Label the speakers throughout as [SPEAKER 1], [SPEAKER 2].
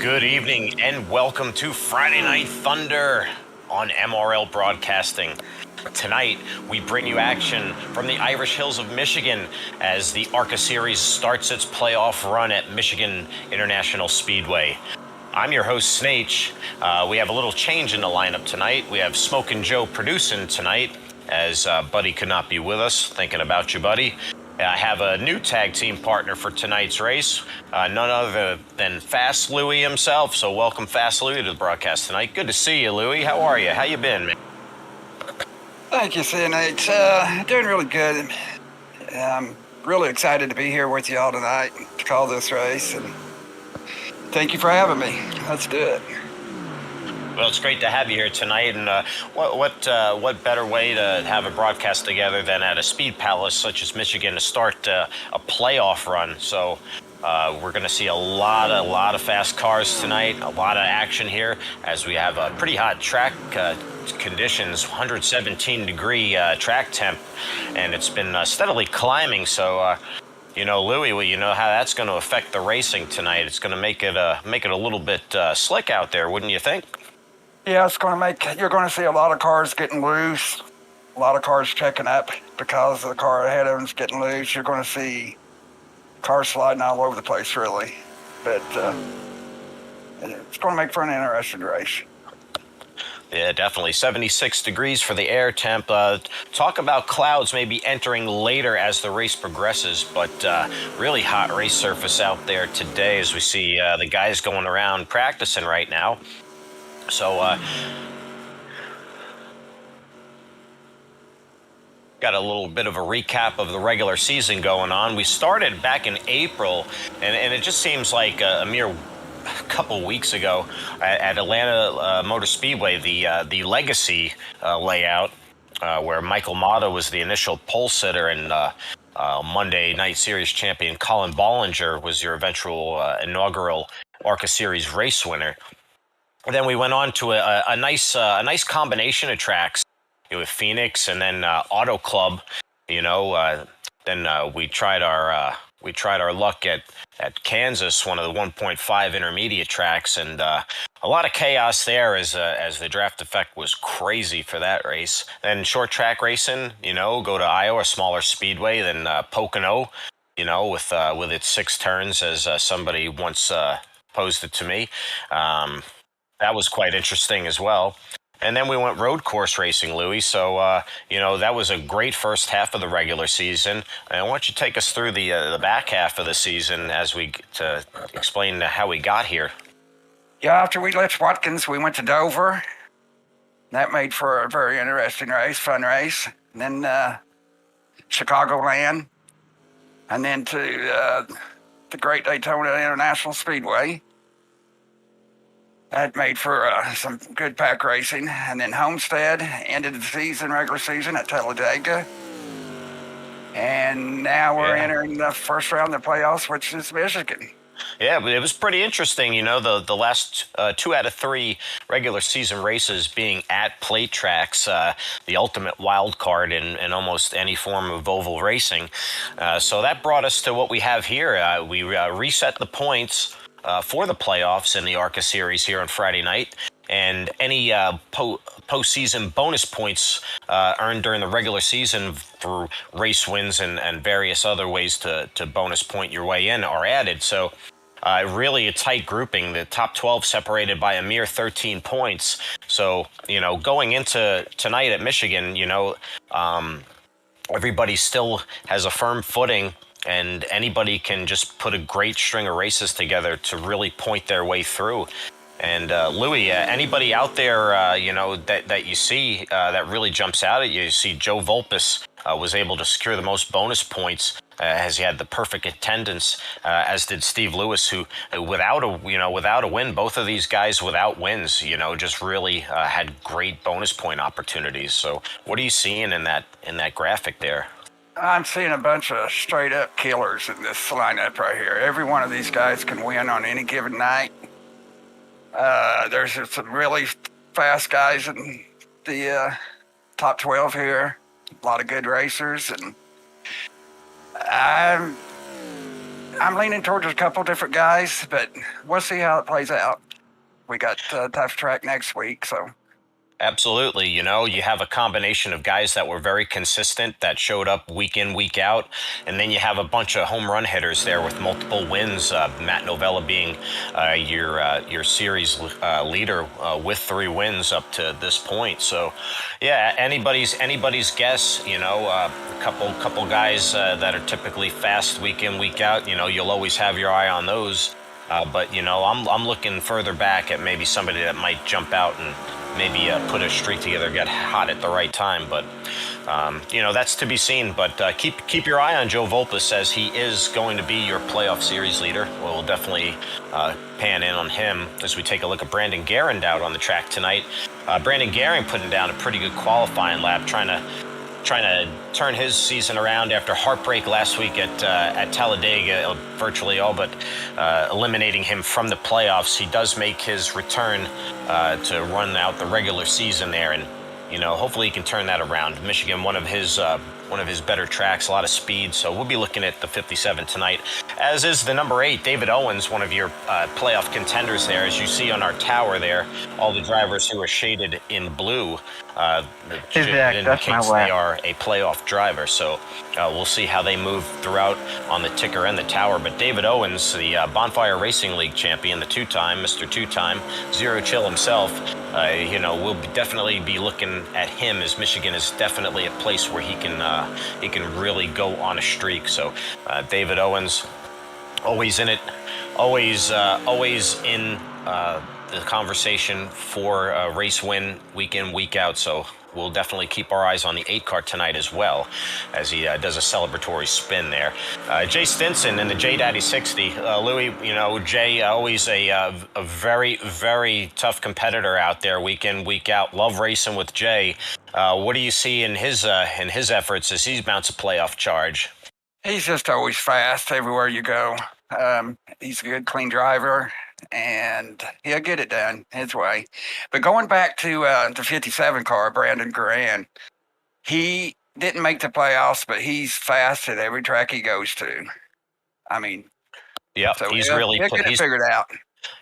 [SPEAKER 1] Good evening and welcome to Friday Night Thunder on MRL Broadcasting. Tonight, we bring you action from the Irish Hills of Michigan as the ARCA Series starts its playoff run at Michigan International Speedway. I'm your host, Snake. We have a little change in the lineup tonight. We have Smokin' Joe producing tonight as Buddy could not be with us. Thinking about you, Buddy. I have a new tag team partner for tonight's race, none other than Fast Louie himself. So welcome, Fast Louie, to the broadcast tonight. Good to see you, Louie. How are you? How you been, man?
[SPEAKER 2] Thank you, Nate. Doing really good. I'm really excited to be here with you all tonight to call this race, and thank you for having me. Let's do it.
[SPEAKER 1] Well, it's great to have you here tonight, and what better way to have a broadcast together than at a speed palace such as Michigan to start a playoff run. So we're going to see a lot of fast cars tonight, a lot of action here as we have a pretty hot track conditions, 117-degree track temp, and it's been steadily climbing. So. Louie, well, you know how that's going to affect the racing tonight. It's going to make it a little bit slick out there, wouldn't you think?
[SPEAKER 2] Yeah, you're going to see a lot of cars getting loose, a lot of cars checking up because the car ahead of them's getting loose. You're going to see cars sliding all over the place, really. But it's going to make for an interesting race.
[SPEAKER 1] Yeah, definitely. 76 degrees for the air temp. Talk about clouds maybe entering later as the race progresses, but really hot race surface out there today as we see the guys going around practicing right now. So, got a little bit of a recap of the regular season going on. We started back in April, and it just seems like a mere couple weeks ago at Atlanta Motor Speedway, the Legacy layout, where Michael Mata was the initial pole sitter, and Monday Night Series champion Colin Bollinger was your eventual inaugural ARCA Series race winner. And then we went on to a nice combination of tracks with Phoenix and then Auto Club. Then we tried our luck at Kansas, one of the 1.5 intermediate tracks, and a lot of chaos there as the draft effect was crazy for that race. Then short track racing, go to Iowa, a smaller speedway than Pocono, with its 6 turns, as somebody once posed it to me. That was quite interesting as well. And then we went road course racing, Louie. So, that was a great first half of the regular season. And why don't you take us through the back half of the season as we to explain how we got here?
[SPEAKER 2] Yeah, after we left Watkins, we went to Dover. That made for a very interesting race, fun race. And then Chicagoland, and then to the Great Daytona International Speedway. That made for some good pack racing. And then Homestead ended the regular season at Talladega. And now we're entering the first round of the playoffs, which is Michigan.
[SPEAKER 1] Yeah, but it was pretty interesting, the last 2 out of 3 regular season races being at plate tracks, the ultimate wild card in almost any form of oval racing. So that brought us to what we have here. We reset the points for the playoffs in the ARCA Series here on Friday night, and any postseason bonus points earned during the regular season through race wins and various other ways to bonus point your way in are added. So really a tight grouping, the top 12 separated by a mere 13 points. So, going into tonight at Michigan, everybody still has a firm footing, and anybody can just put a great string of races together to really point their way through. And Louie, anybody out there, that you see that really jumps out at you? You see Joe Volpus was able to secure the most bonus points as he had the perfect attendance, as did Steve Lewis, who without a win, both of these guys without wins, just really had great bonus point opportunities. So what are you seeing in that graphic there?
[SPEAKER 2] I'm seeing a bunch of straight-up killers in this lineup right here. Every one of these guys can win on any given night. There's some really fast guys in the top 12 here. A lot of good racers, and I'm leaning towards a couple different guys, but we'll see how it plays out. We got a tough track next week, so.
[SPEAKER 1] Absolutely. You know, you have a combination of guys that were very consistent that showed up week in, week out. And then you have a bunch of home run hitters there with multiple wins. Matt Novella being your series leader with 3 wins up to this point. So, yeah, anybody's guess. You know, a couple guys that are typically fast week in, week out. You know, you'll always have your eye on those. But you know, I'm looking further back at maybe somebody that might jump out and maybe put a streak together, get hot at the right time. But you know, that's to be seen. But keep your eye on Joe Volpus, as he is going to be your playoff series leader. We'll definitely pan in on him as we take a look at Brandon Guerin out on the track tonight. Brandon Guerin putting down a pretty good qualifying lap, trying to turn his season around after heartbreak last week at Talladega, virtually all but eliminating him from the playoffs. He does make his return to run out the regular season there, and you know, hopefully he can turn that around. Michigan, one of his better tracks, a lot of speed. So we'll be looking at the 57 tonight, as is the number 8, David Owens, one of your playoff contenders there. As you see on our tower there, all the drivers who are shaded in blue, it indicates they are a playoff driver. So we'll see how they move throughout on the ticker and the tower. But David Owens, the Bonfire Racing League champion, the Mr. Two-time, Zero Chill himself, you know, we'll definitely be looking at him, as Michigan is definitely a place where he can really go on a streak. So David Owens, always in it, always in the conversation for a race win week in, week out. So we'll definitely keep our eyes on the 8 car tonight as well, as he does a celebratory spin there. Jay Stinson in the J Daddy 60. Louis, you know, Jay, always a very, very tough competitor out there week in, week out. Love racing with Jay. What do you see in his efforts as he mounts a playoff charge?
[SPEAKER 2] He's just always fast everywhere you go. He's a good, clean driver, and he'll get it done his way. But going back to the 57 car, Brandon Guerin, he didn't make the playoffs, but he's fast at every track he goes to. I mean,
[SPEAKER 1] yeah,
[SPEAKER 2] so
[SPEAKER 1] he's
[SPEAKER 2] he'll get it figured out.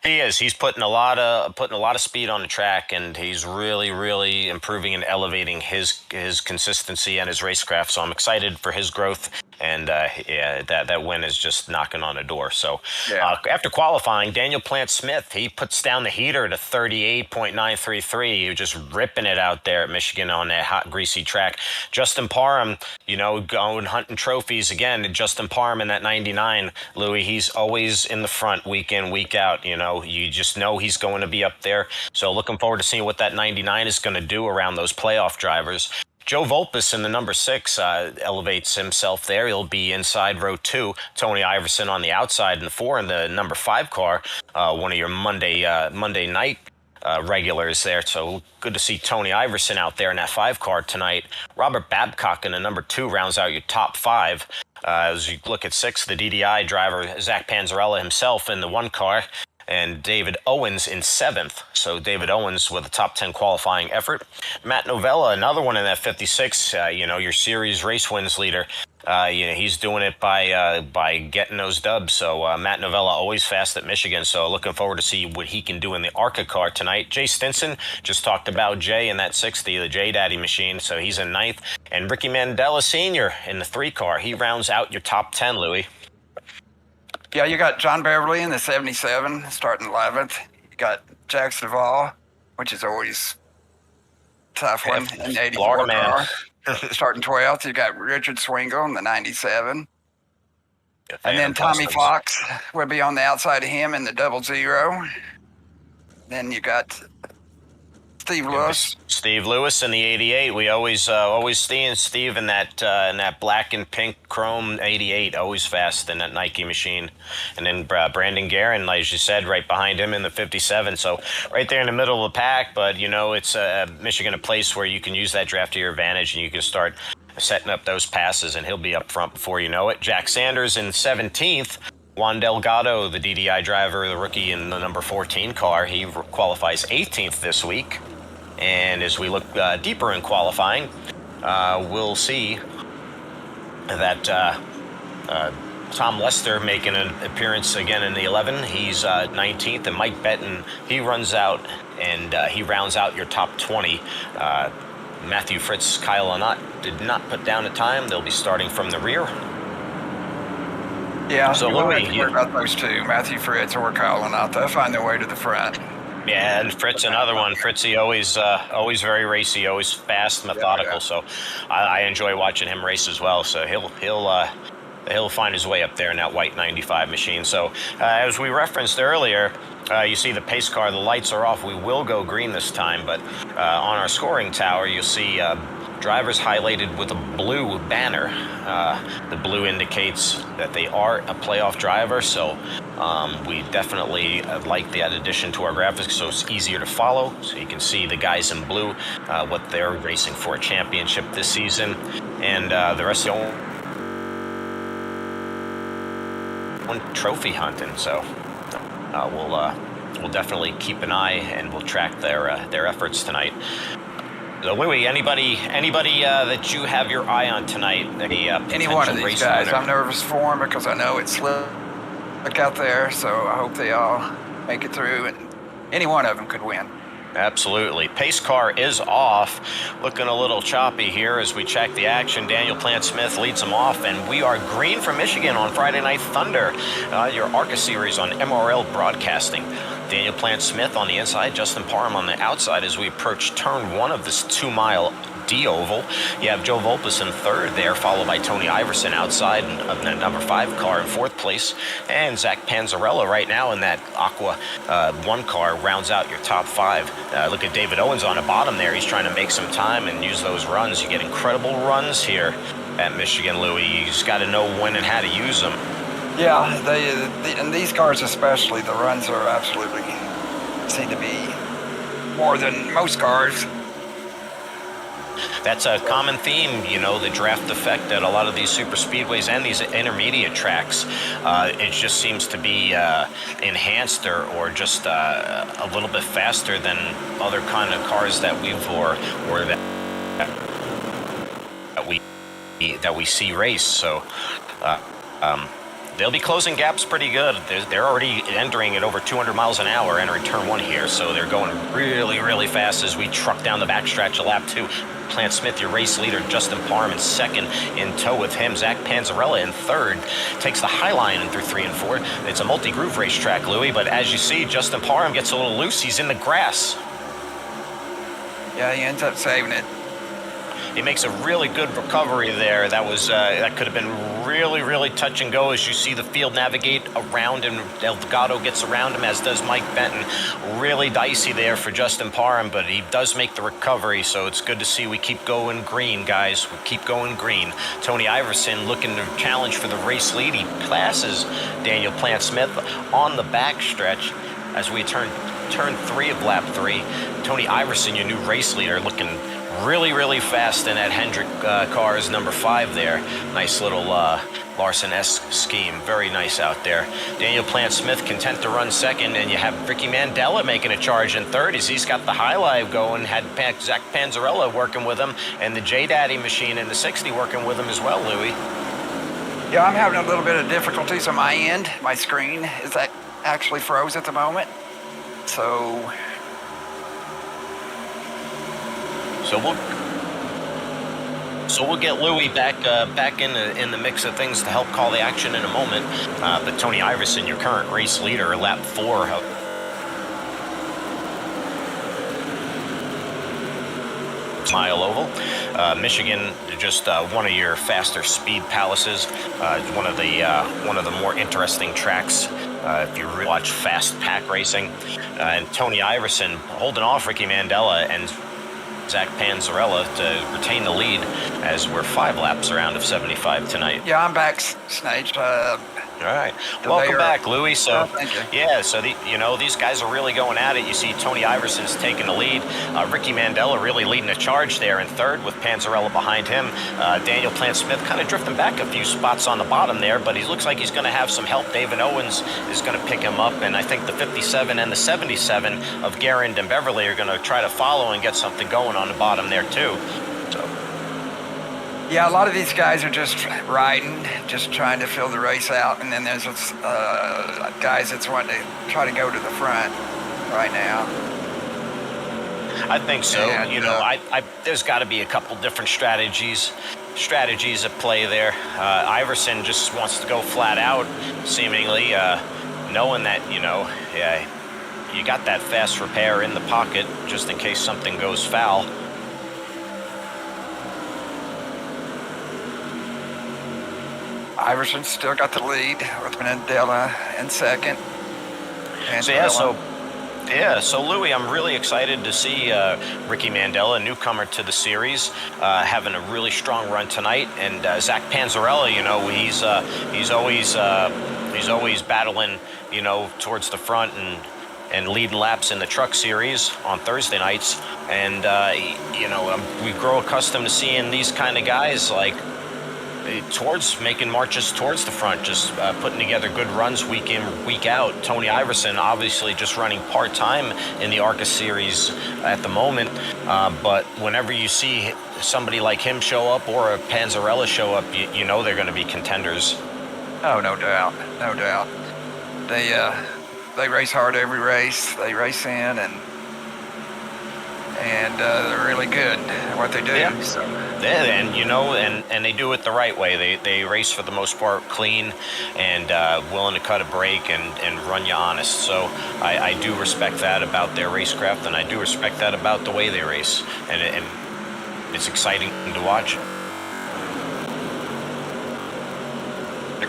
[SPEAKER 1] He is. He's putting a lot of speed on the track, and he's really improving and elevating his consistency and his racecraft. So I'm excited for his growth, and yeah, that win is just knocking on the door. So
[SPEAKER 2] yeah.
[SPEAKER 1] After qualifying, Daniel Plant Smith, he puts down the heater to 38.933. You're just ripping it out there at Michigan on that hot, greasy track. Justin Parham, you know, going hunting trophies again. Justin Parham in that 99, Louis, he's always in the front week in, week out. You know, you just know he's going to be up there. So looking forward to seeing what that 99 is going to do around those playoff drivers. Joe Volpus in the number 6 elevates himself there. He'll be inside row 2. Tony Iverson on the outside, and 4 in the number 5 car. One of your Monday night regulars there. So good to see Tony Iverson out there in that 5 car tonight. Robert Babcock in the number 2 rounds out your top 5. As you look at 6, the DDI driver, Zach Panzarella himself in the 1 car, and David Owens in 7th. So David Owens with a top 10 qualifying effort. Matt Novella, another one in that 56, you know, your series race wins leader. You know, he's doing it by getting those dubs. So Matt Novella always fast at Michigan. So looking forward to see what he can do in the ARCA car tonight. Jay Stinson, just talked about Jay in that 60, the J Daddy machine. So he's in 9th. And Ricky Mandela Sr. in the 3 car. He rounds out your top 10, Louis.
[SPEAKER 2] Yeah, you got John Beverly in the 77, starting 11th. You got Jackson Duvall, which is always a tough one, in the 84 car, starting 12th. You got Richard Swingle in the 97. And then Tommy Fox will be on the outside of him in the 00. Then you got Steve Lewis.
[SPEAKER 1] Steve Lewis in the 88. We always see Steve in that black and pink chrome 88. Always fast in that Nike machine. And then Brandon Guerin, as you said, right behind him in the 57. So right there in the middle of the pack. But you know, it's Michigan, a place where you can use that draft to your advantage, and you can start setting up those passes, and he'll be up front before you know it. Jack Sanders in 17th. Juan Delgado, the DDI driver, the rookie in the number 14 car, he qualifies 18th this week. And as we look deeper in qualifying, we'll see that Tom Lester making an appearance again in the 11. He's 19th, and Mike Benton, he runs out and he rounds out your top 20. Matthew Fritz, Kyle Anott did not put down a time. They'll be starting from the rear.
[SPEAKER 2] Yeah,
[SPEAKER 1] So
[SPEAKER 2] you won't
[SPEAKER 1] Louis,
[SPEAKER 2] have to worry about those two, Matthew Fritz or Kyle Anott. They'll find their way to the front.
[SPEAKER 1] yeah, and Fritz, another one. Fritzy always very racy, always fast, methodical.
[SPEAKER 2] Yeah.
[SPEAKER 1] So I enjoy watching him race as well. So he'll find his way up there in that white 95 machine. So as we referenced earlier, you see the pace car, the lights are off. We will go green this time, but on our scoring tower, you'll see drivers highlighted with a blue banner. The blue indicates that they are a playoff driver, so we definitely like that addition to our graphics so it's easier to follow. So you can see the guys in blue, what they're racing for a championship this season, and the rest of the trophy hunting. So we'll definitely keep an eye and we'll track their efforts tonight. So Louis, anybody that you have your eye on tonight?
[SPEAKER 2] Any one of these guys. I'm nervous for them because I know it's slick out there, so I hope they all make it through, and any one of them could win.
[SPEAKER 1] Absolutely. Pace car is off. Looking a little choppy here as we check the action. Daniel Plant-Smith leads them off, and we are green for Michigan on Friday Night Thunder, your ARCA series on MRL Broadcasting. Daniel Plant-Smith on the inside, Justin Parham on the outside as we approach turn 1 of this 2-mile D-oval. You have Joe Volpus in third there, followed by Tony Iverson outside of the number 5 car in fourth place. And Zach Panzarella right now in that Aqua 1 car rounds out your top 5. Look at David Owens on the bottom there. He's trying to make some time and use those runs. You get incredible runs here at Michigan, Louis. You just got to know when and how to use them.
[SPEAKER 2] Yeah, and these cars especially, the runs are absolutely seem to be more than most cars.
[SPEAKER 1] That's a common theme, the draft effect at a lot of these super speedways and these intermediate tracks. It just seems to be enhanced or just a little bit faster than other kind of cars that that we see race. So they'll be closing gaps pretty good. They're already entering at over 200 miles an hour, entering turn 1 here. So they're going really, really fast as we truck down the backstretch of lap 2. Plant-Smith, your race leader, Justin Parham in second, in tow with him. Zach Panzarella in third, takes the high line in through 3 and 4. It's a multi-groove racetrack, Louis, but as you see, Justin Parham gets a little loose. He's in the grass.
[SPEAKER 2] Yeah, he ends up saving it.
[SPEAKER 1] He makes a really good recovery there. That could have been really, really touch and go as you see the field navigate around and Delgado gets around him, as does Mike Benton. Really dicey there for Justin Parham, but he does make the recovery, so it's good to see we keep going green, guys. We keep going green. Tony Iverson looking to challenge for the race lead. He passes Daniel Plant-Smith on the backstretch as we turn 3 of lap 3. Tony Iverson, your new race leader, looking really, really fast in that Hendrick car is number 5 there. Nice little Larson-esque scheme. Very nice out there. Daniel Plant-Smith content to run second, and you have Ricky Mandela making a charge in third as he's got the high live going. Had Zach Panzarella working with him, and the J-Daddy machine in the 60 working with him as well, Louis.
[SPEAKER 2] Yeah, I'm having a little bit of difficulties on my end. My screen is actually froze at the moment. So we'll get Louis back in the mix of things to help call the action in a moment. But Tony Iverson, your current race leader, lap 4. Mile oval, Michigan, just one of your faster speed palaces. One of the more interesting tracks. If you really watch fast pack racing, and Tony Iverson holding off Ricky Mandela and Zach Panzarella to retain the lead as we're 5 laps around of 75 tonight. Yeah, I'm back, Snage. All right. Welcome back, Louis. So, thank you. Yeah, so these guys are really going at it. You see Tony Iverson's taking the lead. Ricky Mandela really leading the charge there in third with Panzarella behind him. Daniel Plant-Smith kind of drifting back a few spots on the bottom there, but he looks like he's going to have some help. David Owens is going to pick him up, and I think the 57 and the 77 of Garand and Beverly are going to try to follow and get something going on the bottom there, too. So Yeah, a lot of these guys are just riding, just trying to fill the race out, and then there's guys that's wanting to try to go to the front right now.
[SPEAKER 1] I think so.
[SPEAKER 2] And
[SPEAKER 1] There's got to be a couple different strategies at play there. Iverson just wants to go flat out, seemingly, knowing that yeah, you got that fast repair in the pocket just in case something goes foul.
[SPEAKER 2] Iverson's still got the lead with Mandela in second.
[SPEAKER 1] So Louis, I'm really excited to see Ricky Mandela, newcomer to the series, having a really strong run tonight, and Zach Panzarella. He's always battling, towards the front and leading laps in the truck series on Thursday nights, and we grow accustomed to seeing these kind of guys towards making marches towards the front, just putting together good runs week in, week out. Tony Iverson obviously just running part-time in the ARCA series at the moment, but whenever you see somebody like him show up or a Panzarella show up, you know they're going to be contenders.
[SPEAKER 2] Oh, no doubt. They race hard every race. They race in and they're really good at what they do.
[SPEAKER 1] Yeah.
[SPEAKER 2] So.
[SPEAKER 1] Yeah, and they do it the right way. They race for the most part clean and willing to cut a break and run you honest. So I do respect that about their racecraft, and I do respect that about the way they race, and it's exciting to watch.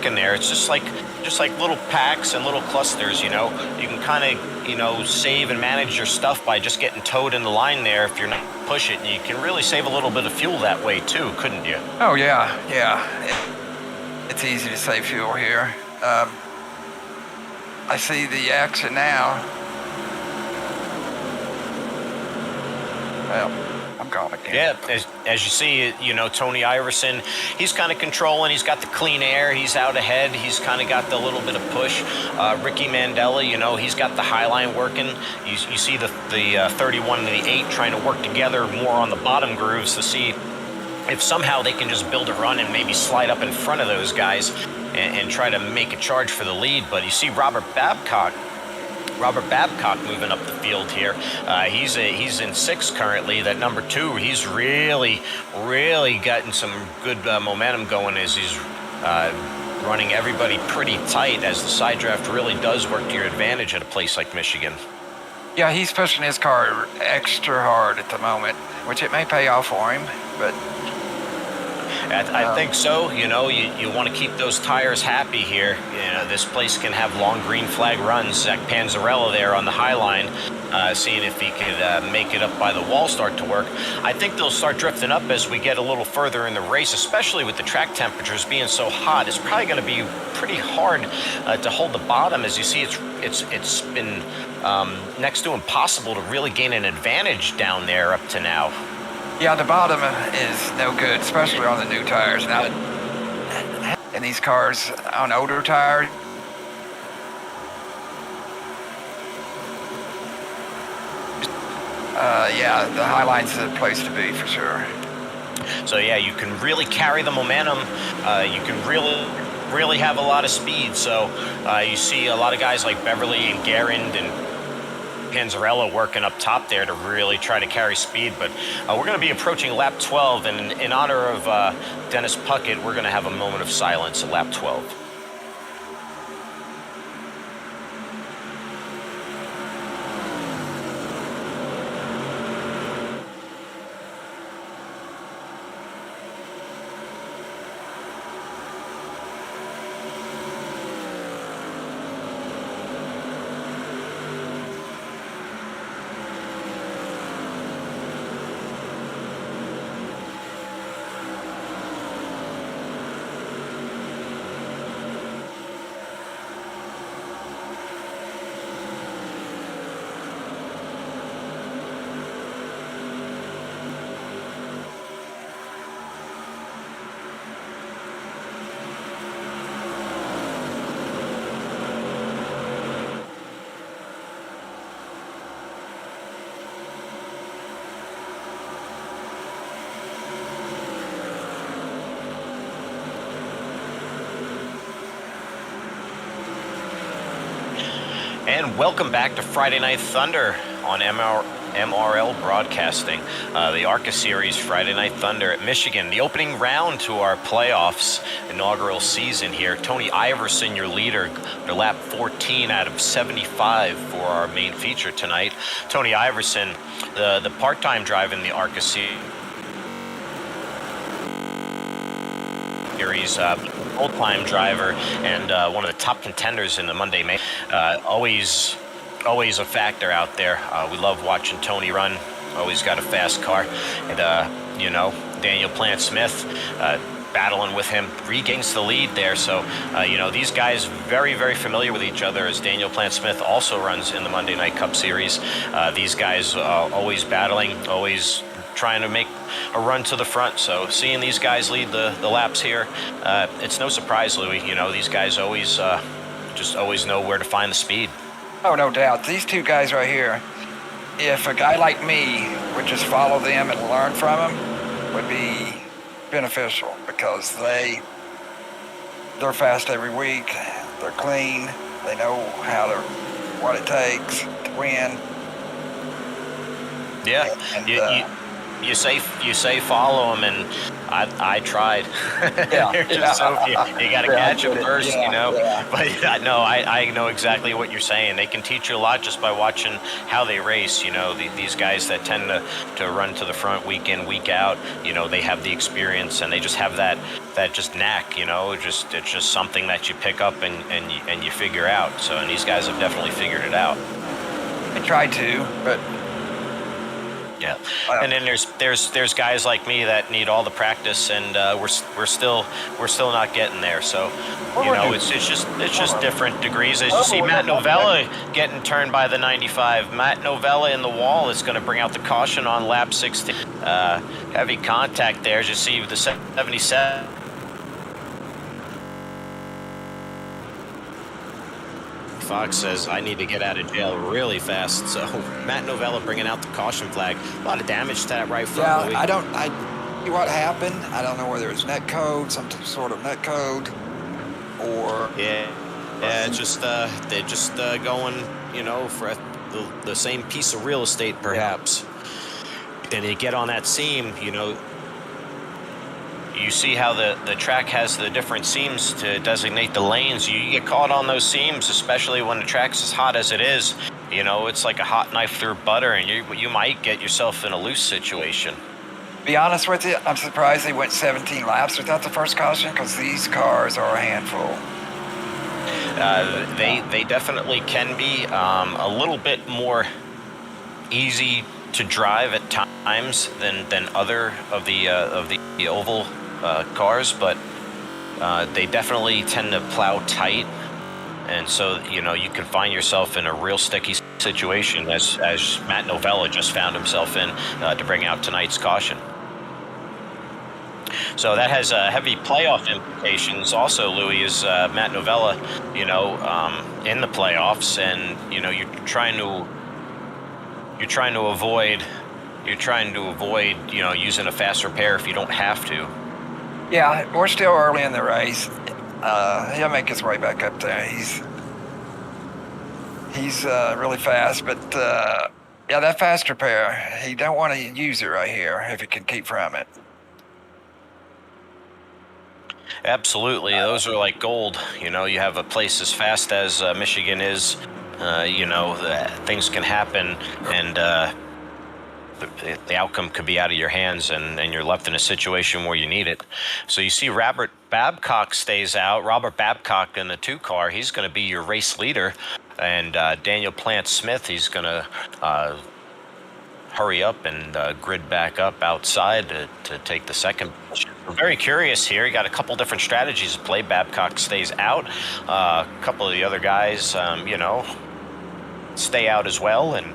[SPEAKER 1] In there, it's just like little packs and little clusters. You can kind of save and manage your stuff by just getting towed in the line there. If you're not push it, and you can really save a little bit of fuel that way too, couldn't you?
[SPEAKER 2] Oh yeah. It's easy to save fuel here. I see the exit now. Well, I'm going again.
[SPEAKER 1] Yeah, as you see, Tony Iverson, he's kind of controlling. He's got the clean air. He's out ahead. He's kind of got the little bit of push. Ricky Mandela, he's got the high line working. You see the 31 and the 8 trying to work together more on the bottom grooves to see if somehow they can just build a run and maybe slide up in front of those guys and try to make a charge for the lead. But you see Robert Babcock moving up the field here. He's in 6th currently. That number 2, he's really gotten some good momentum going as he's running everybody pretty tight, as the side draft really does work to your advantage at a place like Michigan.
[SPEAKER 2] Yeah, he's pushing his car extra hard at the moment, which it may pay off for him, but
[SPEAKER 1] I think so. You want to keep those tires happy here. This place can have long green flag runs. Zach Panzarella there on the high line, seeing if he could make it up by the wall start to work. I think they'll start drifting up as we get a little further in the race, especially with the track temperatures being so hot. It's probably going to be pretty hard to hold the bottom. As you see, it's been next to impossible to really gain an advantage down there up to now.
[SPEAKER 2] Yeah, the bottom is no good, especially on the new tires. Now, and these cars on older tires, the high line's the place to be for sure.
[SPEAKER 1] So yeah, you can really carry the momentum. You can really have a lot of speed. So you see a lot of guys like Beverly and Garand and Panzarella working up top there to really try to carry speed. But we're going to be approaching lap 12, and in honor of Dennis Puckett, we're going to have a moment of silence at lap 12. And welcome back to Friday Night Thunder on MRL Broadcasting. The ARCA Series Friday Night Thunder at Michigan. The opening round to our playoffs inaugural season here. Tony Iverson, your leader, to lap 14 out of 75 for our main feature tonight. Tony Iverson, the part-time drive in the ARCA Series. Full-time driver and one of the top contenders in the Monday May. Always a factor out there. We love watching Tony run. Always got a fast car. And, Daniel Plant-Smith battling with him, regains the lead there. So, these guys very, very familiar with each other, as Daniel Plant-Smith also runs in the Monday Night Cup Series. These guys always battling, always trying to make a run to the front. So seeing these guys lead the laps here, it's no surprise, Louis. These guys always know where to find the speed.
[SPEAKER 2] Oh, no doubt. These two guys right here, if a guy like me would just follow them and learn from them, would be beneficial, because they're fast every week. They're clean. They know what it takes to win.
[SPEAKER 1] Yeah.
[SPEAKER 2] And,
[SPEAKER 1] you say follow them, and I tried.
[SPEAKER 2] Yeah,
[SPEAKER 1] you got to catch them first,
[SPEAKER 2] Yeah.
[SPEAKER 1] But no, I know exactly what you're saying. They can teach you a lot just by watching how they race. These guys that tend to run to the front week in, week out. They have the experience, and they just have that just knack. It's just something that you pick up and you figure out. So, and these guys have definitely figured it out.
[SPEAKER 2] I tried to, but.
[SPEAKER 1] Yeah, and then there's guys like me that need all the practice, and we're still not getting there. So, it's just different degrees. As you see, Matt Novella getting turned by the 95. Matt Novella in the wall is going to bring out the caution on lap 16. Heavy contact there, as you see with the 77. Fox says, I need to get out of jail really fast. So Matt Novella bringing out the caution flag. A lot of damage to that right front.
[SPEAKER 2] Yeah, I see what happened. I don't know whether it's net code, some sort of net code, or...
[SPEAKER 1] Yeah, they're just going, for the same piece of real estate, perhaps. And they get on that seam, you see how the track has the different seams to designate the lanes. You get caught on those seams, especially when the track's as hot as it is. It's like a hot knife through butter, and you might get yourself in a loose situation.
[SPEAKER 2] Be honest with you, I'm surprised they went 17 laps without the first caution, because these cars are a handful.
[SPEAKER 1] They definitely can be a little bit more easy to drive at times than other of the oval cars, but they definitely tend to plow tight, and so you can find yourself in a real sticky situation, as Matt Novella just found himself in to bring out tonight's caution. So that has heavy playoff implications. Also, Louis, is Matt Novella, in the playoffs, and you're trying to avoid using a fast repair if you don't have to.
[SPEAKER 2] Yeah, we're still early in the race. He'll make his way back up there. He's really fast, but that fast repair, he don't want to use it right here if he can keep from it.
[SPEAKER 1] Absolutely, those are like gold. You have a place as fast as Michigan is. Things can happen, and the outcome could be out of your hands, and you're left in a situation where you need it. So you see Robert Babcock stays out. Robert Babcock in the 2 car, he's going to be your race leader. And Daniel Plant-Smith, he's going to hurry up and grid back up outside to take the second position. We're very curious here. You got a couple different strategies to play. Babcock stays out. A couple of the other guys, stay out as well. And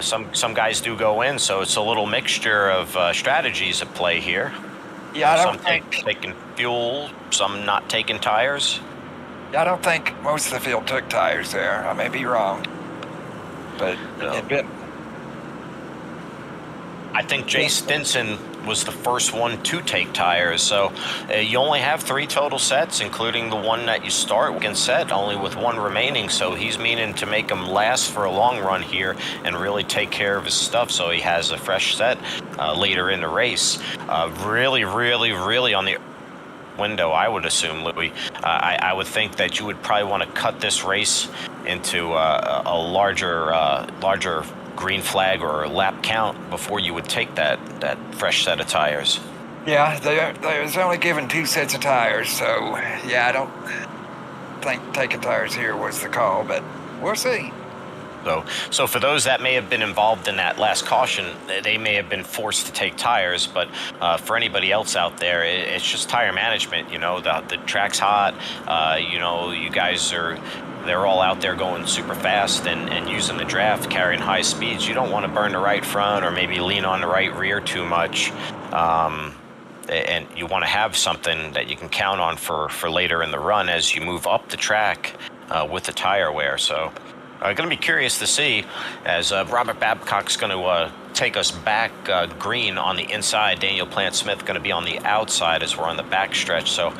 [SPEAKER 1] some guys do go in, so it's a little mixture of strategies at play here.
[SPEAKER 2] Yeah,
[SPEAKER 1] some taking fuel, some not taking tires.
[SPEAKER 2] Yeah, I don't think most of the field took tires there. I may be wrong, but
[SPEAKER 1] No.
[SPEAKER 2] it been.
[SPEAKER 1] I think Jay Stinson was the first one to take tires. So you only have 3 total sets, including the one that you start with set, only with 1 remaining. So he's meaning to make them last for a long run here and really take care of his stuff so he has a fresh set later in the race. Really, really, really on the window, I would assume, Louis. I would think that you would probably want to cut this race into a larger green flag or lap count before you would take that fresh set of tires.
[SPEAKER 2] Yeah, they was only given 2 sets of tires, so yeah, I don't think taking tires here was the call, but we'll see.
[SPEAKER 1] So for those that may have been involved in that last caution, they may have been forced to take tires. But for anybody else out there, it's just tire management. You know, the track's hot. You know, you guys they're all out there going super fast and using the draft, carrying high speeds. You don't want to burn the right front or maybe lean on the right rear too much. And you want to have something that you can count on for later in the run as you move up the track with the tire wear. So going to be curious to see as Robert Babcock's going to take us back green on the inside. Daniel Plant-Smith going to be on the outside as we're on the back stretch. So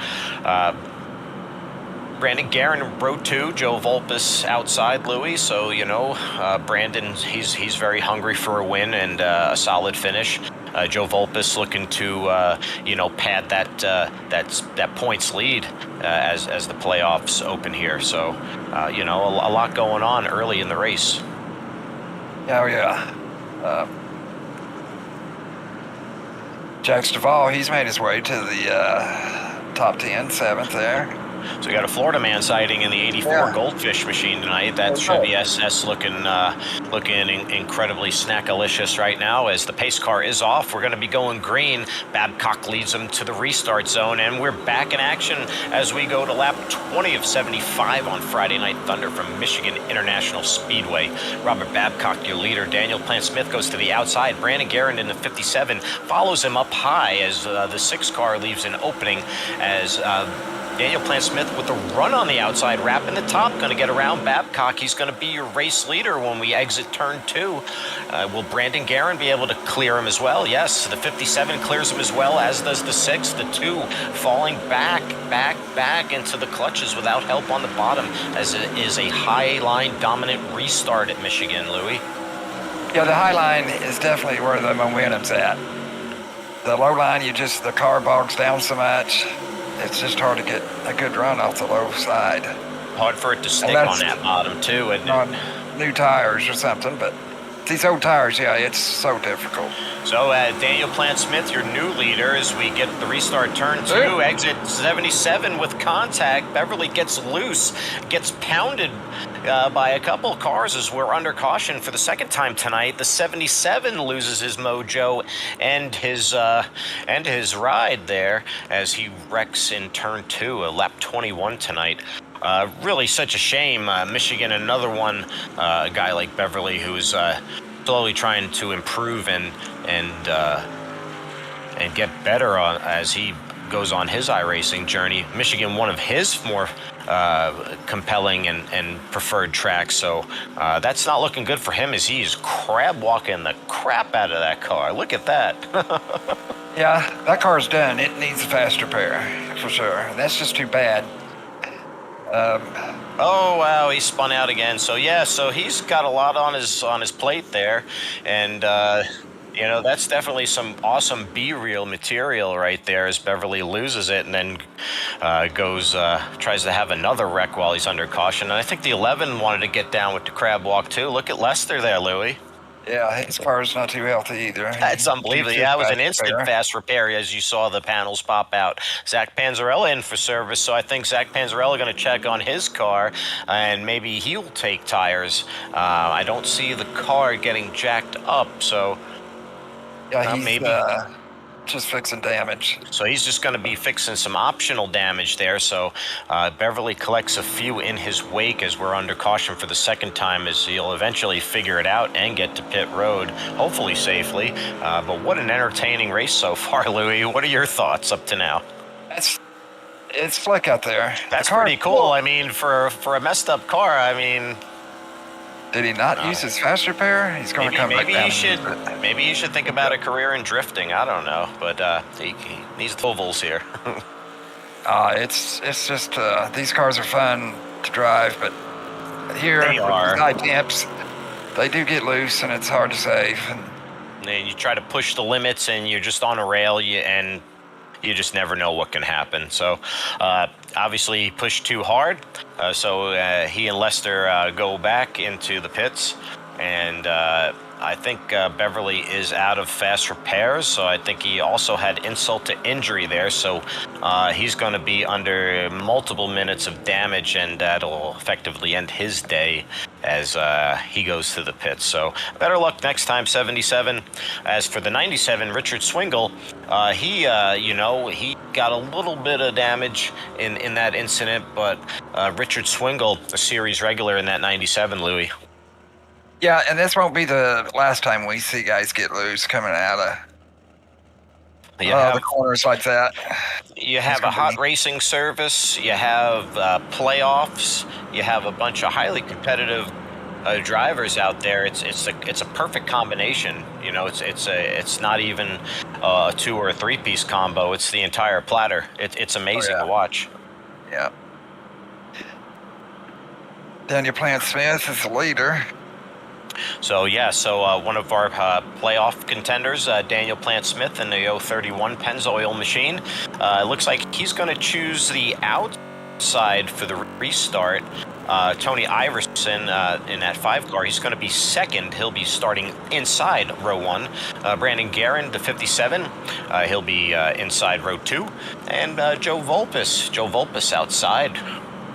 [SPEAKER 1] Brandon Guerin in row 2, Joe Volpis outside, Louis. So, you know, Brandon, he's very hungry for a win and a solid finish. Joe Volpis looking to, you know, pad that points lead as the playoffs open here. So, you know, a lot going on early in the race.
[SPEAKER 2] Oh, yeah. Jack Stivall, he's made his way to the top 10, 7th there.
[SPEAKER 1] So we got a Florida man sighting in the 84 Goldfish machine tonight. That Chevy SS looking incredibly snackalicious right now. As the pace car is off, we're going to be going green. Babcock leads them to the restart zone, and we're back in action as we go to lap 20 of 75 on Friday Night Thunder from Michigan International Speedway. Robert Babcock, your leader. Daniel Plant-Smith goes to the outside. Brandon Guerin in the 57 follows him up high as the 6 car leaves an opening as Daniel Plant-Smith with the run on the outside, wrapping the top, going to get around Babcock. He's going to be your race leader when we exit turn 2. Will Brandon Guerin be able to clear him as well? Yes, the 57 clears him as well, as does the 6. The 2 falling back into the clutches without help on the bottom, as it is a high line dominant restart at Michigan, Louis.
[SPEAKER 2] Yeah, the high line is definitely where the momentum's at. The low line, the car bogs down so much. It's just hard to get a good run off the low side.
[SPEAKER 1] Hard for it to stick on that bottom, too. And
[SPEAKER 2] on new tires or something, but these old tires, yeah, it's so difficult.
[SPEAKER 1] So Daniel Plant-Smith, your new leader, as we get the restart turn 2, exit 77 with contact. Beverly gets loose, gets pounded by a couple of cars as we're under caution for the second time tonight. The 77 loses his mojo and his ride there as he wrecks in turn 2, a lap 21 tonight. Really such a shame. Michigan, another one, a guy like Beverly who's slowly trying to improve and get better as he goes on his iRacing journey. Michigan, one of his more compelling and preferred tracks. So that's not looking good for him as he's crab walking the crap out of that car. Look at that.
[SPEAKER 2] Yeah, that car's done. It needs a fast repair for sure. That's just too bad.
[SPEAKER 1] Oh wow, he spun out again. So yeah, so he's got a lot on his plate there, and you know, that's definitely some awesome B-reel material right there as Beverly loses it and then tries to have another wreck while he's under caution. And I think the 11 wanted to get down with the crab walk too. Look at Lester there, Louis.
[SPEAKER 2] Yeah, his car's not too healthy either.
[SPEAKER 1] That's unbelievable. Yeah, it was an instant fast repair as you saw the panels pop out. Zach Panzarella in for service, so I think Zach Panzarella going to check on his car, and maybe he'll take tires. I don't see the car getting jacked up, so
[SPEAKER 2] yeah, he's
[SPEAKER 1] maybe
[SPEAKER 2] just fixing damage.
[SPEAKER 1] So he's just going to be fixing some optional damage there. So Beverly collects a few in his wake as we're under caution for the second time, as he'll eventually figure it out and get to pit road, hopefully safely. But what an entertaining race so far, Louis. What are your thoughts up to now?
[SPEAKER 2] It's slick out there.
[SPEAKER 1] That's pretty cool. I mean, for a messed up car, I mean,
[SPEAKER 3] Did he not use his fast repair? He's going to come back down.
[SPEAKER 1] Maybe he should think about a career in drifting. I don't know, but he needs the ovals here.
[SPEAKER 3] It's just these cars are fun to drive, but here
[SPEAKER 1] They are.
[SPEAKER 3] high temps, they do get loose and it's hard to save.
[SPEAKER 1] And you try to push the limits, and you're just on a rail, and you just never know what can happen. So obviously he pushed too hard, so he and Lester go back into the pits, and I think Beverly is out of fast repairs, so I think he also had insult to injury there, so he's going to be under multiple minutes of damage, and that'll effectively end his day as he goes to the pits. So better luck next time, 77. As for the 97, Richard Swingle, he got a little bit of damage in that incident, but Richard Swingle, a series regular in that 97, Louis.
[SPEAKER 3] Yeah, and this won't be the last time we see guys get loose coming out of the corners like that.
[SPEAKER 1] You have a hot racing service, you have playoffs, you have a bunch of highly competitive drivers out there. It's a perfect combination. You know, it's not even a 2 or a 3-piece combo. It's the entire platter. It's amazing to watch.
[SPEAKER 3] Yeah. Daniel Plant Smith is the leader.
[SPEAKER 1] So one of our playoff contenders, Daniel Plant Smith in the 031 Pennzoil machine. It looks like he's going to choose the outside for the restart. Tony Iverson in that 5 car, he's going to be second. He'll be starting inside row 1. Brandon Guerin, the 57, he'll be inside row 2. And Joe Volpus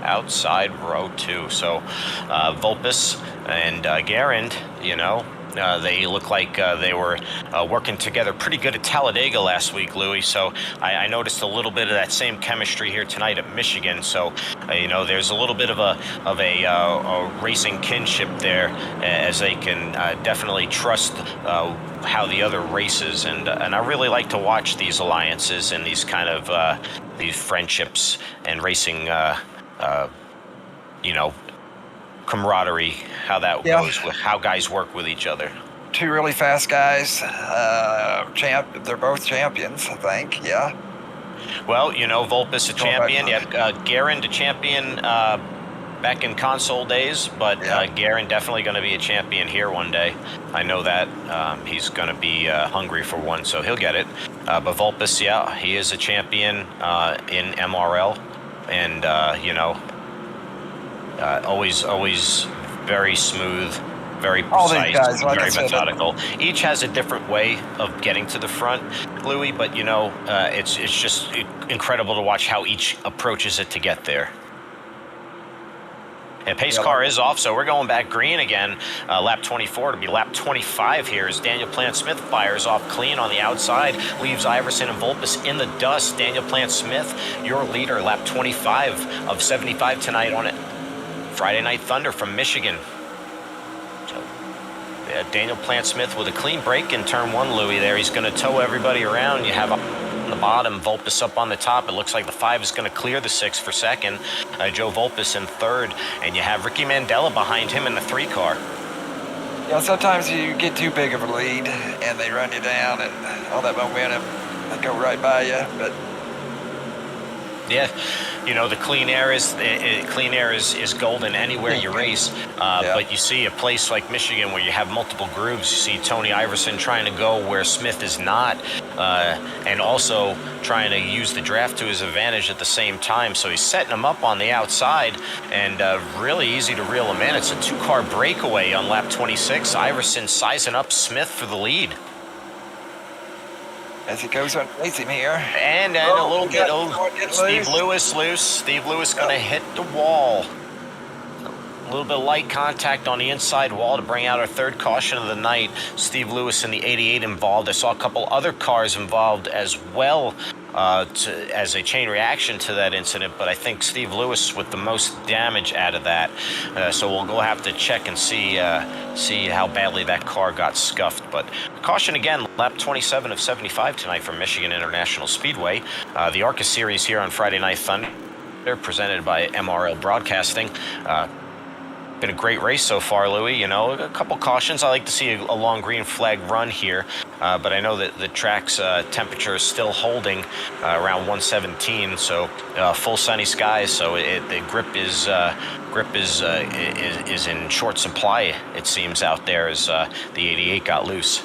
[SPEAKER 1] outside row 2. So Volpus and Guerin, they look like they were working together pretty good at Talladega last week, Louis. So I noticed a little bit of that same chemistry here tonight at Michigan. So there's a little bit of a racing kinship there, as they can definitely trust how the other races, and I really like to watch these alliances and these kind of these friendships and racing. Camaraderie, how that goes with how guys work with each other.
[SPEAKER 3] 2 really fast guys. They're both champions, I think. Yeah.
[SPEAKER 1] Well, Volpus a champion. Yeah, Guerin the champion back in console days, but Guerin definitely going to be a champion here one day. I know that. He's going to be hungry for one, so he'll get it. But Volpus, he is a champion in MRL, and always very smooth, very precise,
[SPEAKER 3] all these guys, like
[SPEAKER 1] very methodical. Each has a different way of getting to the front, Louis, but it's just incredible to watch how each approaches it to get there. And pace car is off, so we're going back green again. Lap 24 to be lap 25 here as Daniel Plant Smith fires off clean on the outside, leaves Iverson and Volpus in the dust. Daniel Plant Smith, your leader, lap 25 of 75 tonight on it. Friday Night Thunder from Michigan. So, Daniel Plant Smith with a clean break in turn 1, Louis, there. He's going to tow everybody around. You have on the bottom, Volpus up on the top. It looks like the 5 is going to clear the 6 for second. Joe Volpus in third. And you have Ricky Mandela behind him in the 3 car.
[SPEAKER 3] Yeah, sometimes you get too big of a lead and they run you down and all that momentum, they go right by you. But
[SPEAKER 1] yeah, the clean air is golden anywhere you race. But you see a place like Michigan where you have multiple grooves. You see Tony Iverson trying to go where Smith is not, and also trying to use the draft to his advantage at the same time. So he's setting them up on the outside, and really easy to reel him in. It's a 2-car breakaway on lap 26. Iverson sizing up Smith for the lead.
[SPEAKER 3] As he goes on, race him here.
[SPEAKER 1] And a little bit of Steve Lewis loose. Steve Lewis going to hit the wall. A little bit of light contact on the inside wall to bring out our 3rd caution of the night. Steve Lewis in the 88 involved. I saw a couple other cars involved as well as a chain reaction to that incident, but I think Steve Lewis with the most damage out of that. So we'll go have to check and see how badly that car got scuffed. But caution again, lap 27 of 75 tonight from Michigan International Speedway. The ARCA series here on Friday Night Thunder, presented by MRL Broadcasting. been a great race so far, Louis. You know, a couple cautions. I like to see a long green flag run here, but I know that the track's temperature is still holding around 117, so full sunny skies. So the grip is in short supply. It seems out there as the 88 got loose.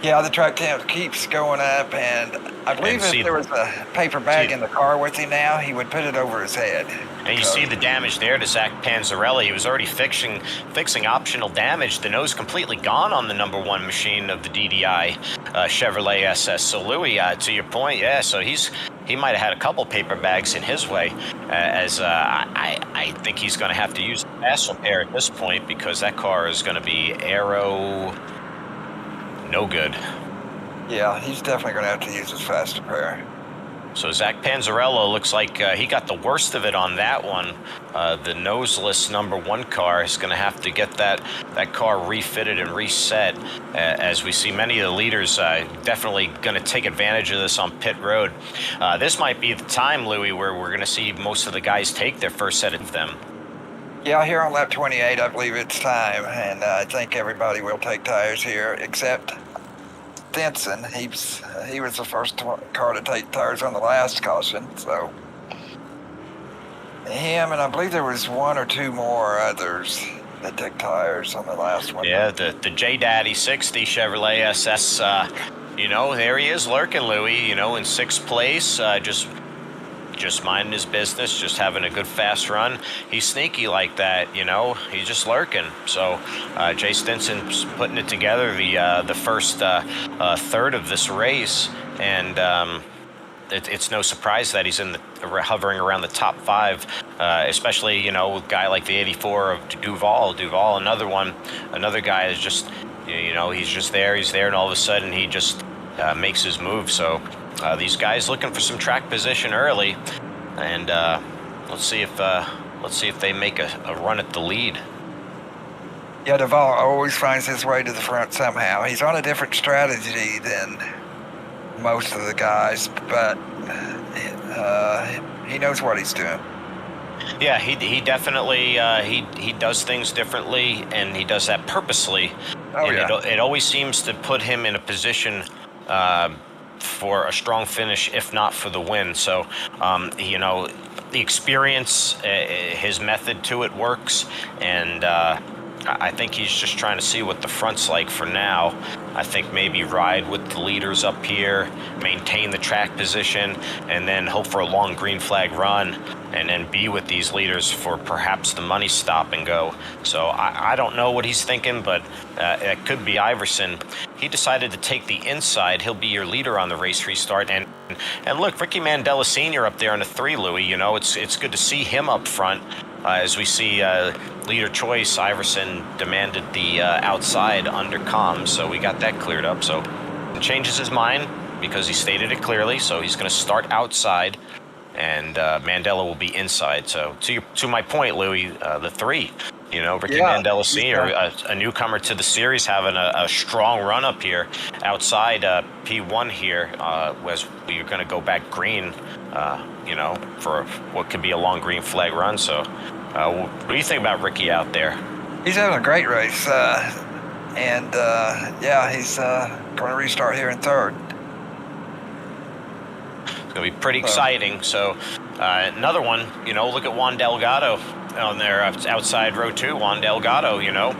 [SPEAKER 2] Yeah, the track temp keeps going up, and I believe if there was a paper bag in the car with him now, he would put it over his head.
[SPEAKER 1] And you see the damage there to Zach Panzarella. He was already fixing optional damage. The nose completely gone on the #1 machine of the DDI Chevrolet SS. So Louis, to your point, yeah, so he might have had a couple paper bags in his way, as I think he's going to have to use fast repair at this point, because that car is going to be aero no good.
[SPEAKER 2] Yeah, he's definitely going to have to use his fast repair.
[SPEAKER 1] So Zach Panzarella looks like he got the worst of it on that one. The noseless #1 car is going to have to get that car refitted and reset, as we see many of the leaders definitely going to take advantage of this on pit road. This might be the time, Louis, where we're going to see most of the guys take their first set of them.
[SPEAKER 2] Yeah, here on lap 28, I believe it's time, and I think everybody will take tires here, except Stinson. He was the first car to take tires on the last caution, so him, and I believe there was one or two more others that took tires on the last one.
[SPEAKER 1] Yeah, the J Daddy 60 Chevrolet SS. You know, there he is lurking, Louis. You know, in 6th place, just minding his business, just having a good fast run. He's sneaky like that, you know. He's just lurking. So Jay Stinson's putting it together the first third of this race, and it's no surprise that he's hovering around the top 5, especially, you know, a guy like the 84 of Duval, another guy is just, you know, he's just there, and all of a sudden he just makes his move. So these guys looking for some track position early, and let's see if they make a run at the lead.
[SPEAKER 2] Yeah, Duval always finds his way to the front somehow. He's on a different strategy than most of the guys, but he knows what he's doing.
[SPEAKER 1] Yeah, he definitely he does things differently, and he does that purposely.
[SPEAKER 2] Oh,
[SPEAKER 1] and
[SPEAKER 2] yeah.
[SPEAKER 1] It always seems to put him in a position for a strong finish, if not for the win. So, you know, the experience, his method to it works, and I think he's just trying to see what the front's like for now. I think maybe ride with the leaders up here, maintain the track position, and then hope for a long green flag run, and then be with these leaders for perhaps the money stop and go. So I don't know what he's thinking, but it could be Iverson. He decided to take the inside. He'll be your leader on the race restart. And look, Ricky Mandela Sr. up there in the 3, Louis. You know, it's good to see him up front. As we see leader choice, Iverson demanded the outside under comms, so we got that cleared up. So he changes his mind because he stated it clearly, so he's going to start outside, and Mandela will be inside. So to my point, Louis, the 3, you know, Ricky Mandela Sr., a newcomer to the series, having a strong run up here outside P1 here, as we're going to go back green, you know, for what could be a long green flag run. So what do you think about Ricky out there?
[SPEAKER 2] He's having a great race, and yeah, he's going to restart here in 3rd.
[SPEAKER 1] It's going to be pretty exciting. So another one, you know, look at Juan Delgado on there outside row 2. Juan Delgado, you know,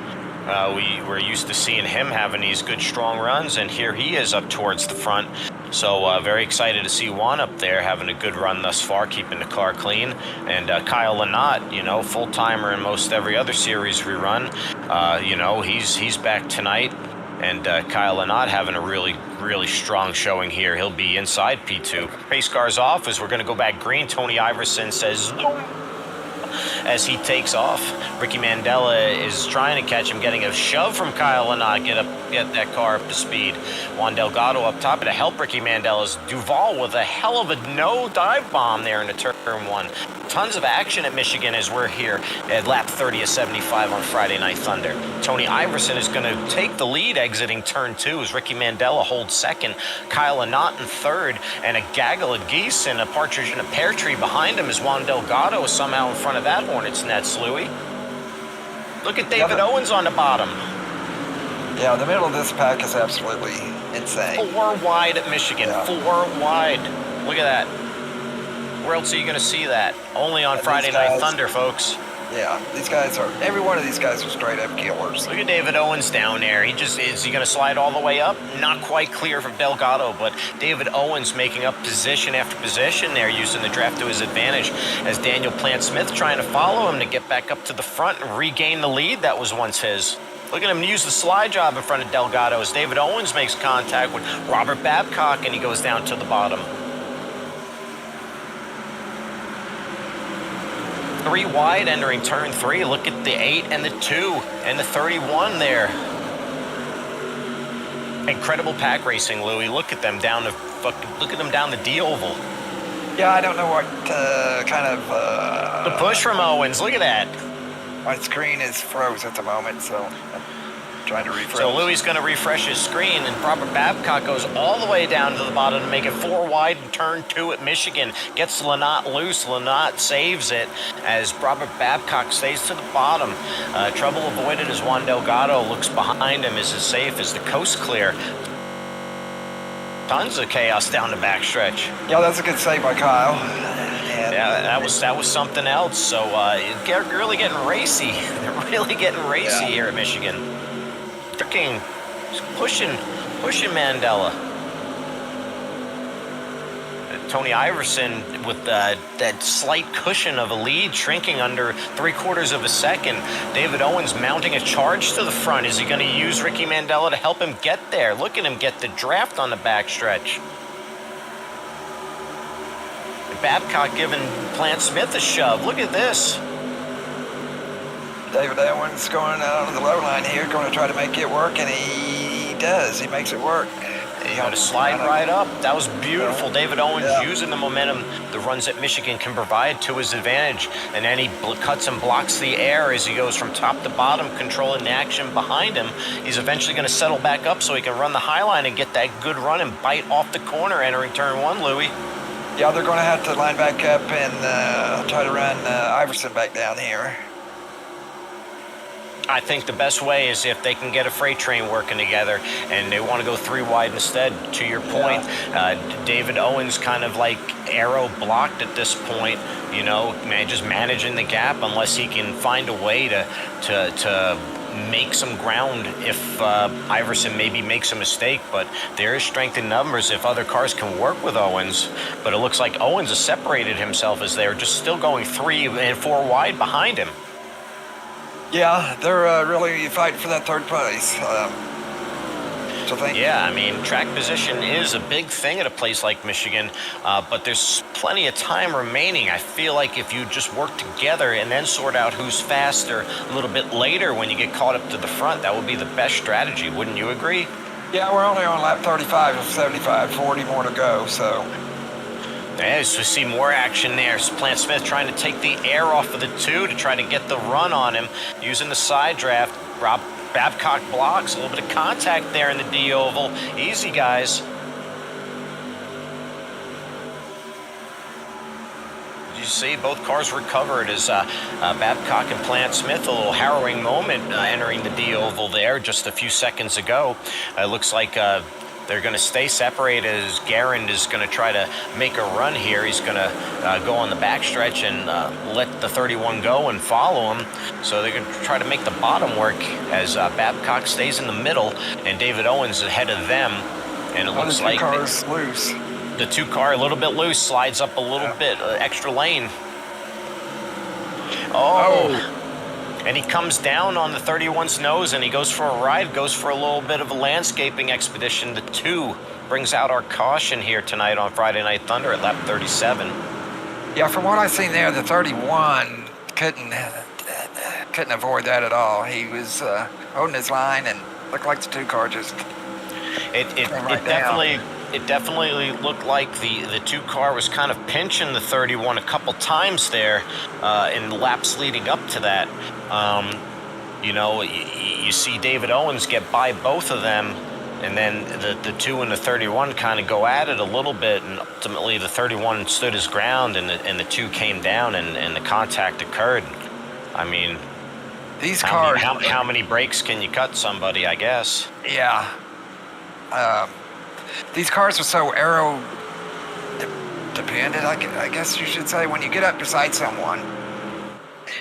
[SPEAKER 1] we're used to seeing him having these good strong runs, and here he is up towards the front. So very excited to see Juan up there having a good run thus far, keeping the car clean. And Kyle Lynott, you know, full timer in most every other series we run. You know, he's back tonight, and Kyle Lynott having a really strong showing here. He'll be inside P2. Pace car's off as we're going to go back green. Tony Iverson says zoom as he takes off. Ricky Mandela is trying to catch him, getting a shove from Kyle Lynott, get that car up to speed. Juan Delgado up top to help Ricky Mandela's Duval with a hell of a no dive bomb there into turn 1. Tons of action at Michigan as we're here at lap 30 of 75 on Friday Night Thunder. Tony Iverson is going to take the lead exiting turn 2 as Ricky Mandela holds 2nd, Kyle Lynott in 3rd, and a gaggle of geese and a partridge in a pear tree behind him as Juan Delgado is somehow in front of that Hornet's nest, Louis. Look at David Owens on the bottom.
[SPEAKER 3] Yeah, the middle of this pack is absolutely insane.
[SPEAKER 1] 4 wide at Michigan.
[SPEAKER 3] Yeah.
[SPEAKER 1] 4 wide. Look at that. Where else are you going to see that? Only on Friday Night Thunder, folks.
[SPEAKER 3] Yeah, these guys are, every one of these guys are straight up killers.
[SPEAKER 1] Look at David Owens down there. Is he going to slide all the way up? Not quite clear from Delgado, but David Owens making up position after position there, using the draft to his advantage, as Daniel Plant-Smith trying to follow him to get back up to the front and regain the lead that was once his. Look at him use the slide job in front of Delgado as David Owens makes contact with Robert Babcock, and he goes down to the bottom. 3 wide entering turn 3. Look at the 8 and the 2 and the 31 there. Incredible pack racing, Louis. Look at them down the D oval.
[SPEAKER 3] Yeah, I don't know what kind of
[SPEAKER 1] the push from Owens. Look at that.
[SPEAKER 3] My screen is froze at the moment, so I'm trying to refresh.
[SPEAKER 1] So Louis going to refresh his screen, and Robert Babcock goes all the way down to the bottom to make it 4 wide in turn 2 at Michigan. Gets Lynott loose. Lynott saves it as Robert Babcock stays to the bottom. Trouble avoided as Juan Delgado looks behind him. Is it safe? Is the coast clear? Tons of chaos down the backstretch.
[SPEAKER 3] Yeah, that's a good save by Kyle.
[SPEAKER 1] Yeah, that was something else. So really getting racy. They're really getting racy here at Michigan. Freaking pushing Mandela. Tony Iverson with that slight cushion of a lead, shrinking under 3/4 of a second. David Owens mounting a charge to the front. Is he going to use Ricky Mandela to help him get there? Look at him get the draft on the backstretch. Babcock giving Plant-Smith a shove. Look at this.
[SPEAKER 3] David Owens going out on the low line here, going to try to make it work, and he does. He makes it work.
[SPEAKER 1] He got to slide right up. That was beautiful. David Owens using the momentum the runs at Michigan can provide to his advantage. And then he cuts and blocks the air as he goes from top to bottom, controlling the action behind him. He's eventually going to settle back up so he can run the high line and get that good run and bite off the corner entering turn 1, Louis.
[SPEAKER 3] Yeah, they're going to have to line back up and try to run Iverson back down here.
[SPEAKER 1] I think the best way is if they can get a freight train working together, and they want to go 3 wide instead. To your point, David Owens kind of like arrow blocked at this point, you know, just managing the gap unless he can find a way to make some ground if Iverson maybe makes a mistake. But there is strength in numbers if other cars can work with Owens. But it looks like Owens has separated himself as they're just still going 3 and 4 wide behind him.
[SPEAKER 3] Yeah, they're really fighting for that 3rd place.
[SPEAKER 1] Yeah, I mean, track position is a big thing at a place like Michigan, but there's plenty of time remaining. I feel like if you just work together and then sort out who's faster a little bit later when you get caught up to the front, that would be the best strategy. Wouldn't you agree?
[SPEAKER 3] Yeah, we're only on lap 35 of 75, 40 more to go, so...
[SPEAKER 1] Yeah, so we see more action there. Plant-Smith trying to take the air off of the 2 to try to get the run on him using the side draft. Rob Babcock blocks, a little bit of contact there in the D oval. Easy, guys. Did you see both cars recovered as Babcock and Plant-Smith, a little harrowing moment entering the D oval there just a few seconds ago. It looks like they're going to stay separated as Garand is going to try to make a run here. He's going to go on the backstretch and let the 31 go and follow him. So they're going to try to make the bottom work as Babcock stays in the middle and David Owens ahead of them. And it looks like
[SPEAKER 3] the 2 cars loose.
[SPEAKER 1] The 2 car a little bit loose, slides up a little bit, extra lane. Oh. And he comes down on the 31's nose and he goes for a ride, goes for a little bit of a landscaping expedition. The 2 brings out our caution here tonight on Friday Night Thunder at lap 37.
[SPEAKER 3] Yeah, from what I've seen there, the 31 couldn't avoid that at all. He was holding his line and looked like the 2 car just
[SPEAKER 1] It definitely looked like the 2 car was kind of pinching the 31 a couple times there in the laps leading up to that. You know, you see David Owens get by both of them, and then the 2 and the 31 kind of go at it a little bit, and ultimately the 31 stood his ground, and the 2 came down, and the contact occurred. I mean,
[SPEAKER 3] These
[SPEAKER 1] How
[SPEAKER 3] cars,
[SPEAKER 1] many, how many breaks can you cut somebody, I guess?
[SPEAKER 3] yeah. These cars are so aero dependent, I guess you should say. When you get up beside someone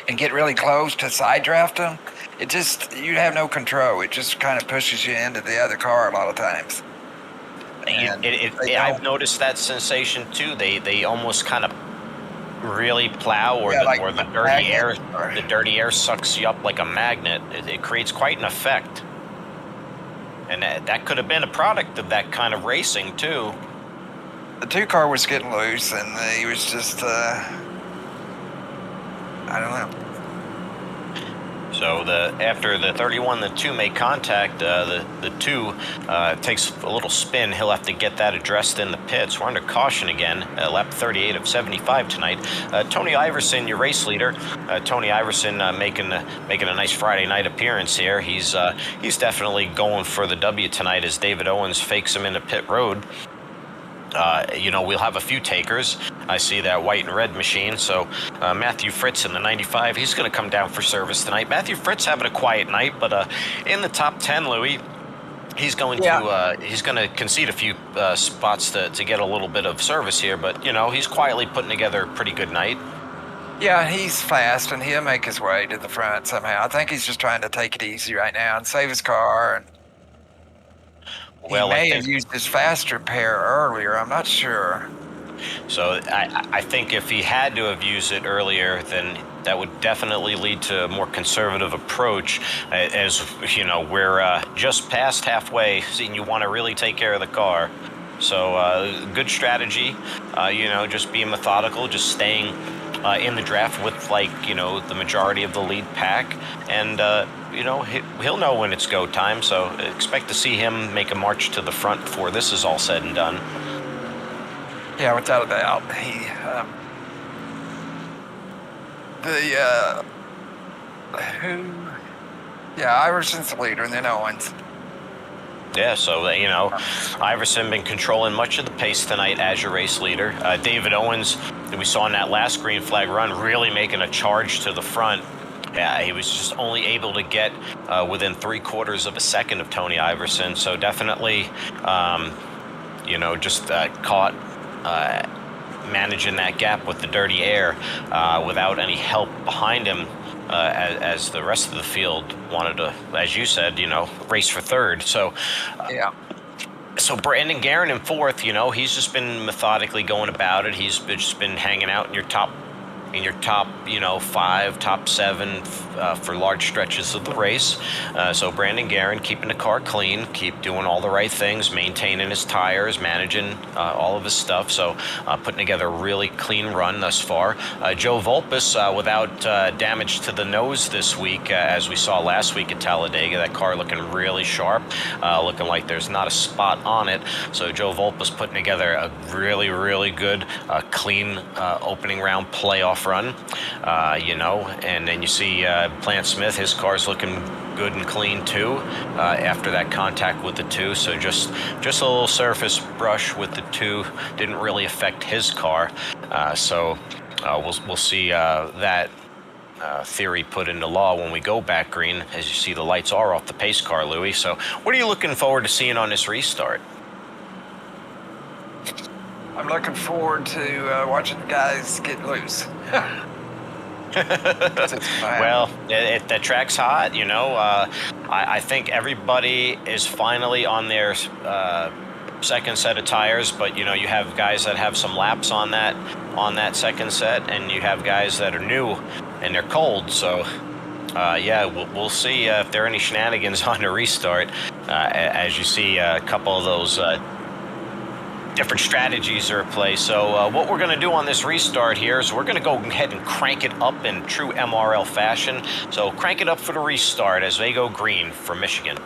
[SPEAKER 3] and get really close to side draft them, you have no control. It just kind of pushes you into the other car a lot of times. And
[SPEAKER 1] I've noticed that sensation too. They almost kind of really plow, or
[SPEAKER 3] Yeah, like
[SPEAKER 1] or the dirty air.
[SPEAKER 3] magnet, or-
[SPEAKER 1] The dirty air sucks you up like a magnet. It creates quite an effect, and that could have been a product of that kind of racing too.
[SPEAKER 3] the 2 car was getting loose, and he was just, I don't know.
[SPEAKER 1] So after the 31, the 2 make contact, the 2 takes a little spin. He'll have to get that addressed in the pits. We're under caution again. Lap 38 of 75 tonight. Tony Iverson, your race leader. Tony Iverson making a nice Friday night appearance here. He's definitely going for the W tonight as David Owens fakes him into pit road. We'll have a few takers. I see that white and red machine. So Matthew Fritz in the 95, he's going to come down for service tonight. Matthew Fritz having a quiet night, but in the top 10, Louis, he's going to concede a few spots to get a little bit of service here. But he's quietly putting together a pretty good night.
[SPEAKER 3] Yeah, he's fast, and he'll make his way to the front somehow. I think he's just trying to take it easy right now and save his car. And he may have used his faster pair earlier. I'm not sure.
[SPEAKER 1] So I think if he had to have used it earlier, then that would definitely lead to a more conservative approach. As we're just past halfway, and you want to really take care of the car. So good strategy. Just being methodical, just staying in the draft with the majority of the lead pack, and he'll know when it's go time. So expect to see him make a march to the front before this is all said and done.
[SPEAKER 3] Yeah, without a doubt. Iverson's the leader, and then Owens.
[SPEAKER 1] Yeah, so, Iverson been controlling much of the pace tonight as your race leader. David Owens, that we saw in that last green flag run, really making a charge to the front. Yeah, he was just only able to get within 3/4 of a second of Tony Iverson. So definitely, just caught managing that gap with the dirty air without any help behind him. As the rest of the field wanted to, as you said, race for third. So,
[SPEAKER 3] yeah.
[SPEAKER 1] So Brandon Guerin in fourth, he's just been methodically going about it. He's just been hanging out in your top, 5, top 7 for large stretches of the race. So Brandon Guerin keeping the car clean, keep doing all the right things, maintaining his tires, managing all of his stuff. So putting together a really clean run thus far. Joe Volpus without damage to the nose this week, as we saw last week at Talladega. That car looking really sharp, looking like there's not a spot on it. So Joe Volpus putting together a really, really good, clean opening round playoff run, and then you see Plant Smith, his car's looking good and clean too after that contact with the 2. So just a little surface brush with the 2 didn't really affect his car. So we'll see that theory put into law when we go back green. As you see, the lights are off the pace car, Louis. So what are you looking forward to seeing on this restart?
[SPEAKER 3] I'm looking forward to watching the guys get loose.
[SPEAKER 1] Well, the track's hot, I think everybody is finally on their second set of tires, but you have guys that have some laps on that second set, and you have guys that are new and they're cold. So we'll see if there are any shenanigans on the restart. As you see, a couple of those different strategies are at play. So what we're going to do on this restart here is we're going to go ahead and crank it up in true MRL fashion. So crank it up for the restart as they go green for Michigan.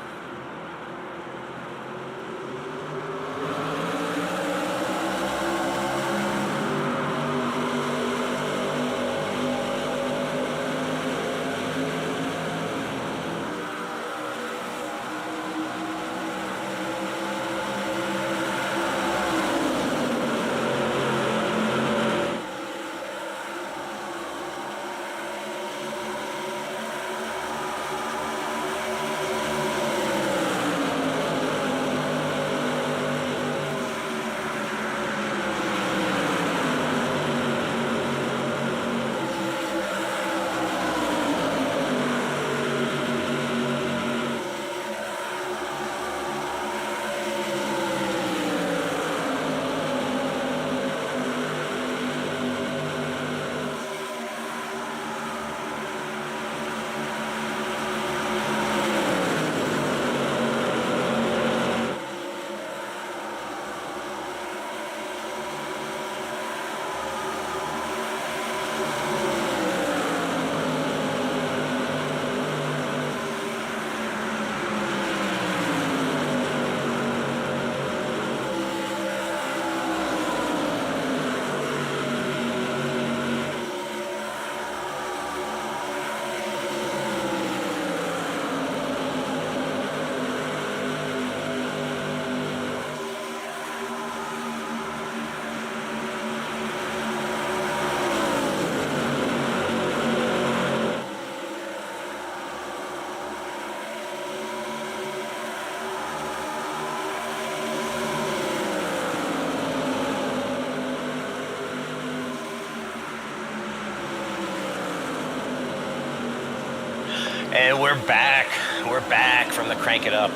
[SPEAKER 1] And we're back. We're back from the Crank It Up.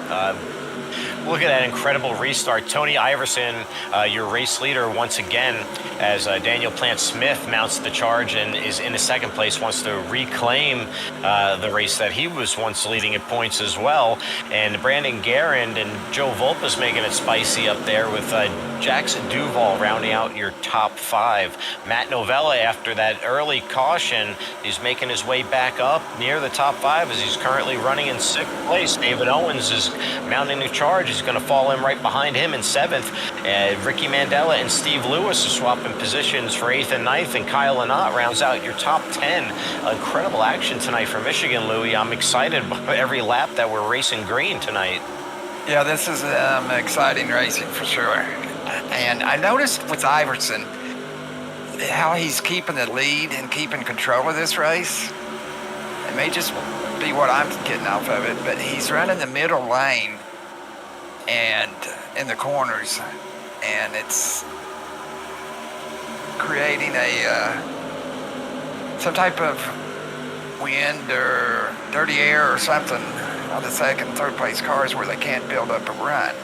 [SPEAKER 1] Look at that incredible restart. Tony Iverson, your race leader once again, as Daniel Plant-Smith mounts the charge and is in the second place, wants to reclaim the race that he was once leading at points as well. And Brandon Garand and Joe Volpa's making it spicy up there with Jackson Duvall rounding out your top 5. Matt Novella, after that early caution, is making his way back up near the top 5 as he's currently running in 6th place. David Owens is mounting the charge. He's going to fall in right behind him in 7th. Ricky Mandela and Steve Lewis are swapping positions for 8th and 9th, and Kyle Lynott rounds out your top 10. Incredible action tonight for Michigan, Louis. I'm excited by every lap that we're racing green tonight.
[SPEAKER 3] Yeah, this is exciting racing for sure. And I noticed with Iverson how he's keeping the lead and keeping control of this race. It may just be what I'm getting off of it, but he's running the middle lane and in the corners, and it's creating some type of wind or dirty air or something on the second, third place cars where they can't build up a run.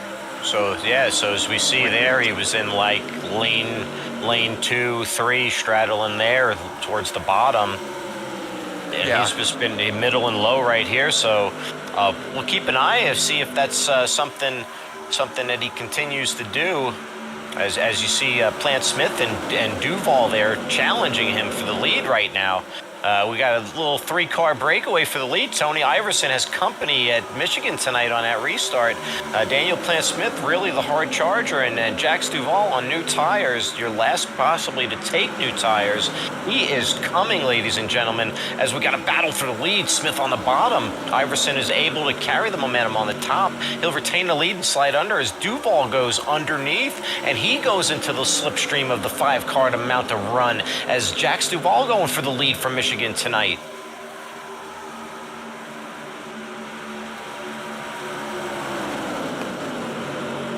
[SPEAKER 1] So yeah, so as we see there, he was in like lane 2, 3, straddling there towards the bottom. And he's just been middle and low right here. So we'll keep an eye and see if that's something that he continues to do. As you see Plant-Smith and Duvall there challenging him for the lead right now. We got a little 3-car breakaway for the lead. Tony Iverson has company at Michigan tonight on that restart. Daniel Plant-Smith, really the hard charger, and Jax Duvall on new tires, your last possibly to take new tires. He is coming, ladies and gentlemen, as we got a battle for the lead. Smith on the bottom. Iverson is able to carry the momentum on the top. He'll retain the lead and slide under as Duvall goes underneath, and he goes into the slipstream of the 5-car to mount a run as Jax Duvall going for the lead from Michigan tonight.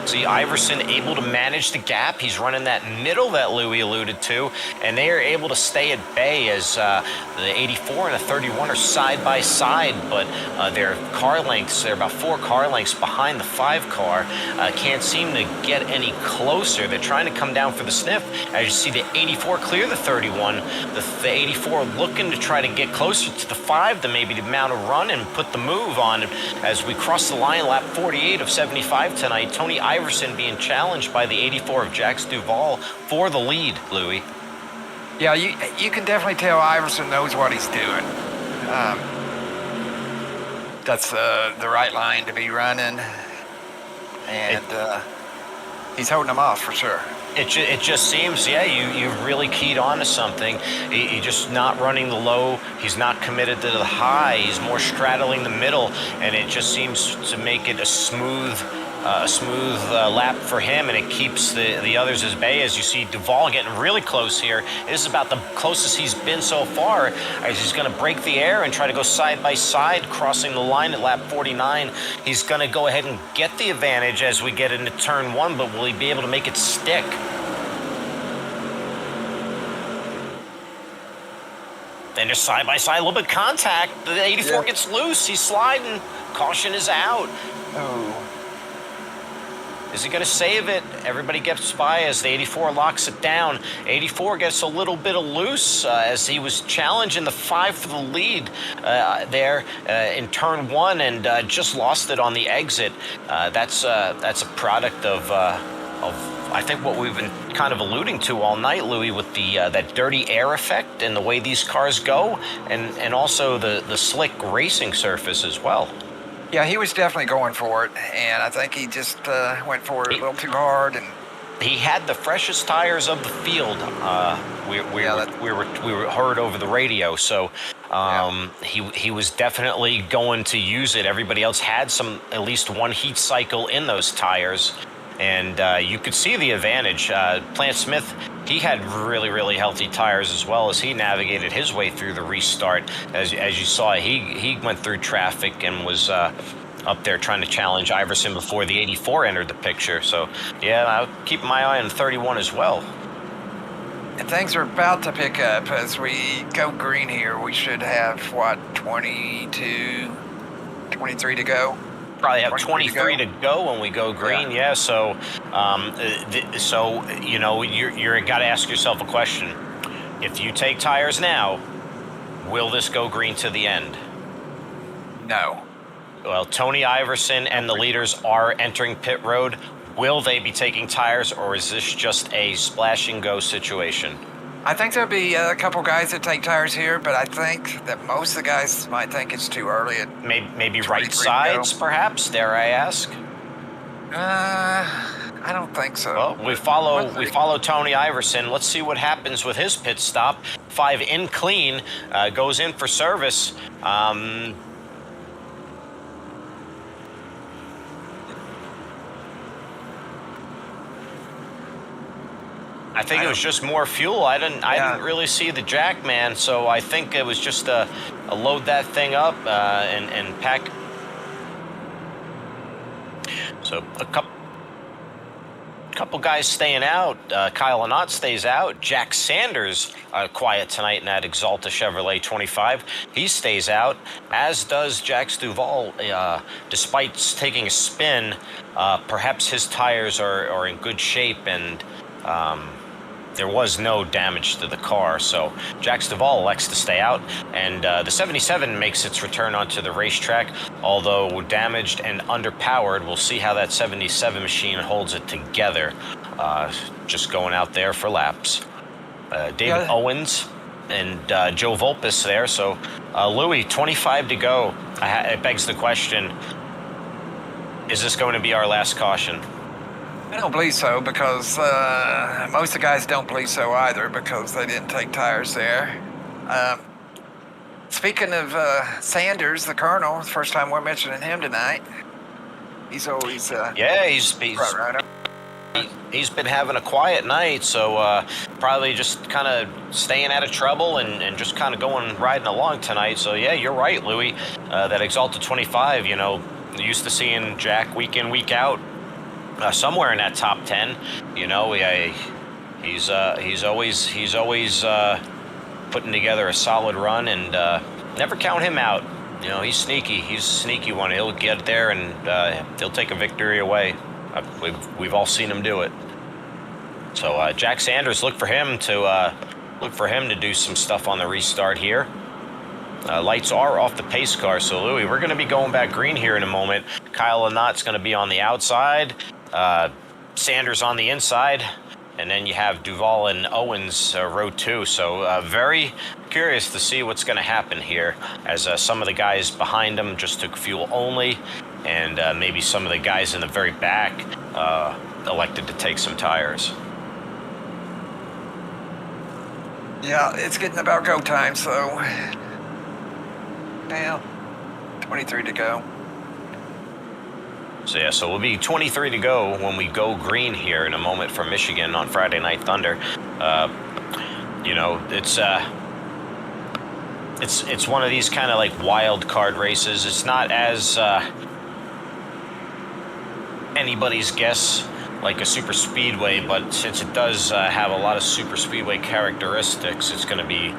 [SPEAKER 1] See Iverson able to manage the gap. He's running that middle that Louis alluded to, and they are able to stay at bay as the 84 and the 31 are side by side, but their car lengths, they're about 4 car lengths behind the 5-car. Can't seem to get any closer. They're trying to come down for the sniff. As you see the 84 clear the 31, the 84 looking to try to get closer to the 5 to maybe to mount a run and put the move on. As we cross the line, lap 48 of 75 tonight, Tony Iverson being challenged by the 84 of Jax Duvall for the lead, Louis.
[SPEAKER 3] Yeah, you can definitely tell Iverson knows what he's doing. That's the right line to be running, and he's holding him off for sure.
[SPEAKER 1] It just seems, yeah, you really keyed on to something. He's just not running the low. He's not committed to the high. He's more straddling the middle, and it just seems to make it a smooth lap for him, and it keeps the others at bay. As you see Duvall getting really close here. This is about the closest he's been so far, as he's going to break the air and try to go side by side, crossing the line at lap 49. He's going to go ahead and get the advantage as we get into turn 1, but will he be able to make it stick? And just side by side, a little bit of contact. The 84 gets loose. He's sliding. Caution is out.
[SPEAKER 3] Oh.
[SPEAKER 1] Is he going to save it? Everybody gets by as the 84 locks it down. 84 gets a little bit of loose as he was challenging the 5 for the lead there in turn 1 and just lost it on the exit. That's a product of I think what we've been kind of alluding to all night, Louis, with the that dirty air effect and the way these cars go, and also the slick racing surface as well.
[SPEAKER 3] Yeah, he was definitely going for it, and I think he just went for it a little too hard. And
[SPEAKER 1] he had the freshest tires of the field. We were heard over the radio, so he was definitely going to use it. Everybody else had at least one heat cycle in those tires, and you could see the advantage. Plant-Smith, he had really, really healthy tires as well as he navigated his way through the restart. As you saw, he went through traffic and was up there trying to challenge Iverson before the 84 entered the picture. So, yeah, I'll keep my eye on 31 as well.
[SPEAKER 3] And things are about to pick up as we go green here. We should have, what, 22, 23 to go?
[SPEAKER 1] Probably have 23 to go when we go green. Yeah. So, you know, you're got to ask yourself a question. If you take tires now, will this go green to the end?
[SPEAKER 3] No.
[SPEAKER 1] Well, Tony Iverson and the leaders are entering pit road. Will they be taking tires, or is this just a splash and go situation?
[SPEAKER 3] I think there'll be a couple guys that take tires here, but I think that most of the guys might think it's too early.
[SPEAKER 1] Maybe right sides, perhaps, dare I ask?
[SPEAKER 3] I don't think so.
[SPEAKER 1] Well, we follow Tony Iverson. Let's see what happens with his pit stop. 5 in clean, goes in for service. I think it was just more fuel. I didn't really see the jack, man. So I think it was just a load that thing up and pack. So a couple guys staying out. Kyle Lynott stays out. Jack Sanders quiet tonight in that Exalta Chevrolet 25. He stays out, as does Jax Duvall. Despite taking a spin, perhaps his tires are in good shape, and there was no damage to the car. So Jax Duvall elects to stay out, and the 77 makes its return onto the racetrack, although damaged and underpowered. We'll see how that 77 machine holds it together, just going out there for laps. David Owens and Joe Volpis there. So Louis, 25 to go. It begs the question, is this going to be our last caution?
[SPEAKER 3] I don't believe so, because most of the guys don't believe so either, because they didn't take tires there. Speaking of Sanders, the Colonel, first time we're mentioning him tonight. He's always
[SPEAKER 1] he's been having a quiet night, so probably just kind of staying out of trouble and just kind of riding along tonight. So yeah, you're right, Louis. That Exalta 25, you know, used to seeing Jack week in, week out. Somewhere in that top 10, you know, he's always putting together a solid run, and never count him out. You know, he's sneaky. He's a sneaky one. He'll get there and he'll take a victory away. We've all seen him do it. So Jack Sanders, look for him to do some stuff on the restart here. Lights are off the pace car, so Louis, we're going to be going back green here in a moment. Kyle Lynott's going to be on the outside. Sanders on the inside, and then you have Duvall and Owens row 2. So very curious to see what's going to happen here, as some of the guys behind them just took fuel only, and maybe some of the guys in the very back elected to take some tires.
[SPEAKER 3] Yeah, it's getting about go time, so now 23 to go.
[SPEAKER 1] So yeah, so we'll be 23 to go when we go green here in a moment for Michigan on Friday Night Thunder. You know, it's one of these kind of like wild card races. It's not as anybody's guess like a super speedway, but since it does have a lot of super speedway characteristics, it's going to be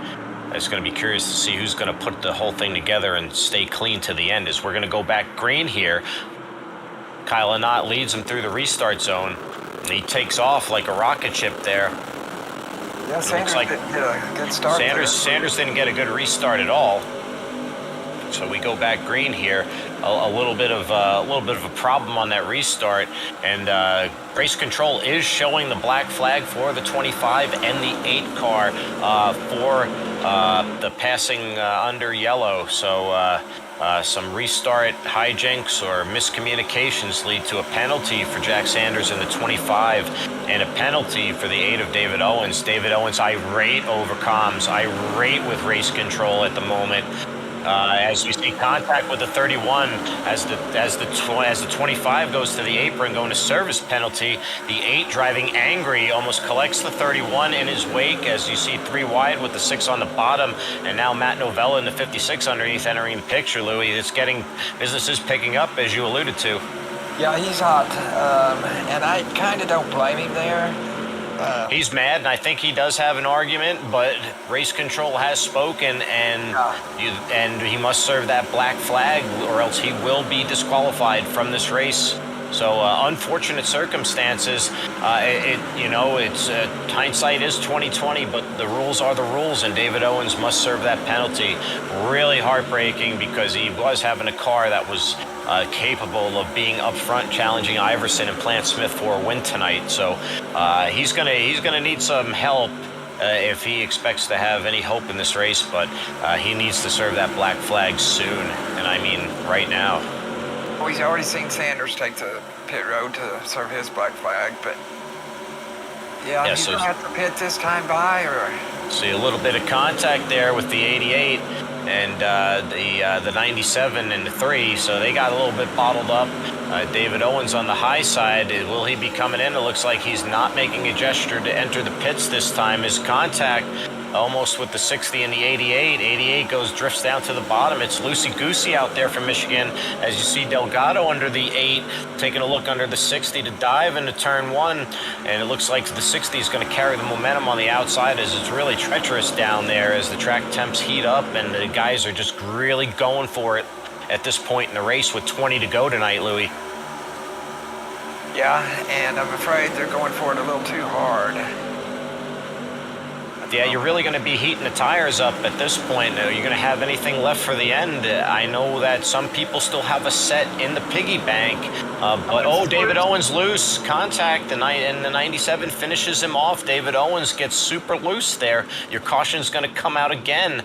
[SPEAKER 1] curious to see who's going to put the whole thing together and stay clean to the end. As we're going to go back green here. Kyle Lynott leads him through the restart zone, and he takes off like a rocket ship there.
[SPEAKER 3] Yeah, Sanders didn't get a good start.
[SPEAKER 1] Sanders didn't get a good restart at all. So we go back green here. A little bit of a problem on that restart, and race control is showing the black flag for the 25 and the 8 car for the passing under yellow. So. Some restart hijinks or miscommunications lead to a penalty for Jack Sanders in the 25 and a penalty for the 8 of David Owens. David Owens irate over comms, irate with race control at the moment. As we see contact with the 31, as the 25 goes to the apron, going to service penalty. The 8 driving angry almost collects the 31 in his wake, as you see 3 wide with the 6 on the bottom, and now Matt Novella in the 56 underneath entering the picture. Louis, business is picking up, as you alluded to.
[SPEAKER 3] Yeah, he's hot, and I kind of don't blame him there.
[SPEAKER 1] He's mad, and I think he does have an argument, but race control has spoken, and he must serve that black flag, or else he will be disqualified from this race. So unfortunate circumstances. It's hindsight is 2020, but the rules are the rules, and David Owens must serve that penalty. Really heartbreaking because he was having a car that was capable of being up front, challenging Iverson and Plant Smith for a win tonight. So he's gonna need some help if he expects to have any hope in this race. But he needs to serve that black flag soon, and I mean right now.
[SPEAKER 3] Well, he's already seen Sanders take the pit road to serve his black flag, but yeah, he's going to have to pit this time by, or...
[SPEAKER 1] See a little bit of contact there with the 88 and the 97 and the 3, so they got a little bit bottled up. David Owens on the high side, will he be coming in? It looks like he's not making a gesture to enter the pits this time. His contact almost with the 60 and the 88. 88 drifts down to the bottom. It's loosey-goosey out there for Michigan. As you see Delgado under the 8, taking a look under the 60 to dive into turn 1. And it looks like the 60 is going to carry the momentum on the outside as it's really treacherous down there as the track temps heat up and the guys are just really going for it at this point in the race with 20 to go tonight, Louis.
[SPEAKER 3] Yeah, and I'm afraid they're going for it a little too hard.
[SPEAKER 1] Yeah, you're really going to be heating the tires up at this point. Are you going to have anything left for the end? I know that some people still have a set in the piggy bank, but David Owens loose. Contact, and the 97 finishes him off. David Owens gets super loose there. Your caution's going to come out again.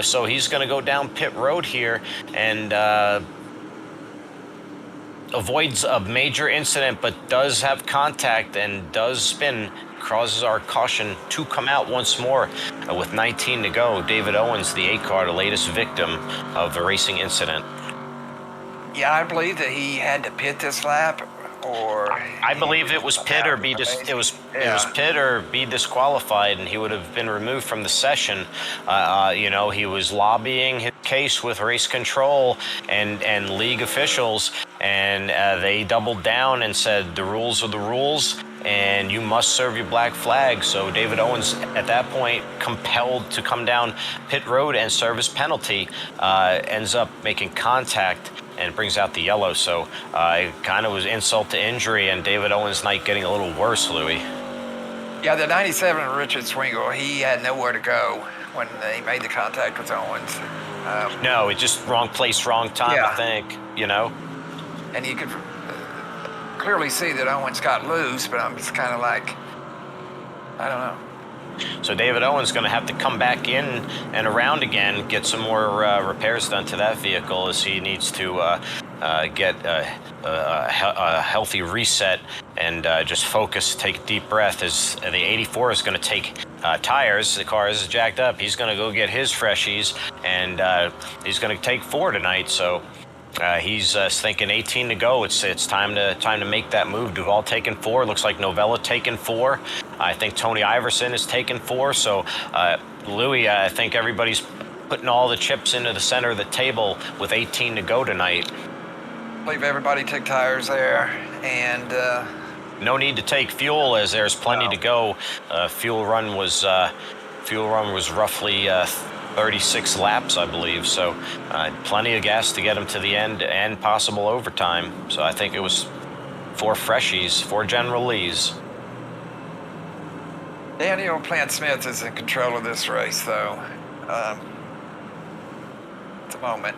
[SPEAKER 1] So he's going to go down pit road here and avoids a major incident, but does have contact and does spin. Causes our caution to come out once more with 19 to go. David Owens, the 8 car, the latest victim of a racing incident.
[SPEAKER 3] Yeah, I believe that he had to pit this lap, or
[SPEAKER 1] I believe it was pit or be it was pit or be disqualified, and he would have been removed from the session. He was lobbying his case with race control and league officials, and they doubled down and said the rules are the rules. And you must serve your black flag. So David Owens, at that point, compelled to come down pit road and serve his penalty, ends up making contact and brings out the yellow. So it kind of was insult to injury, and David Owens' night getting a little worse, Louis.
[SPEAKER 3] Yeah, the 97 Richard Swingle, he had nowhere to go when he made the contact with Owens.
[SPEAKER 1] No, it just wrong place, wrong time, I think,
[SPEAKER 3] And you could clearly see that Owens got loose, but I'm just kind of like, I don't know.
[SPEAKER 1] So David Owens going to have to come back in and around again, get some more repairs done to that vehicle as he needs to get a healthy reset and just focus, take a deep breath as the 84 is going to take tires. The car is jacked up. He's going to go get his freshies, and he's going to take 4 tonight. So he's thinking 18 to go. It's time to make that move. Duval taking 4. Looks like Novella taking 4. I think Tony Iverson is taking 4. So Louis, I think everybody's putting all the chips into the center of the table with 18 to go tonight.
[SPEAKER 3] I believe everybody took tires there, and
[SPEAKER 1] no need to take fuel as there's plenty to go. Fuel run was roughly 36 laps, I believe. So plenty of gas to get him to the end and possible overtime. So I think it was 4 freshies, 4 General Lees.
[SPEAKER 3] Daniel Plant Smith is in control of this race, though, at the moment.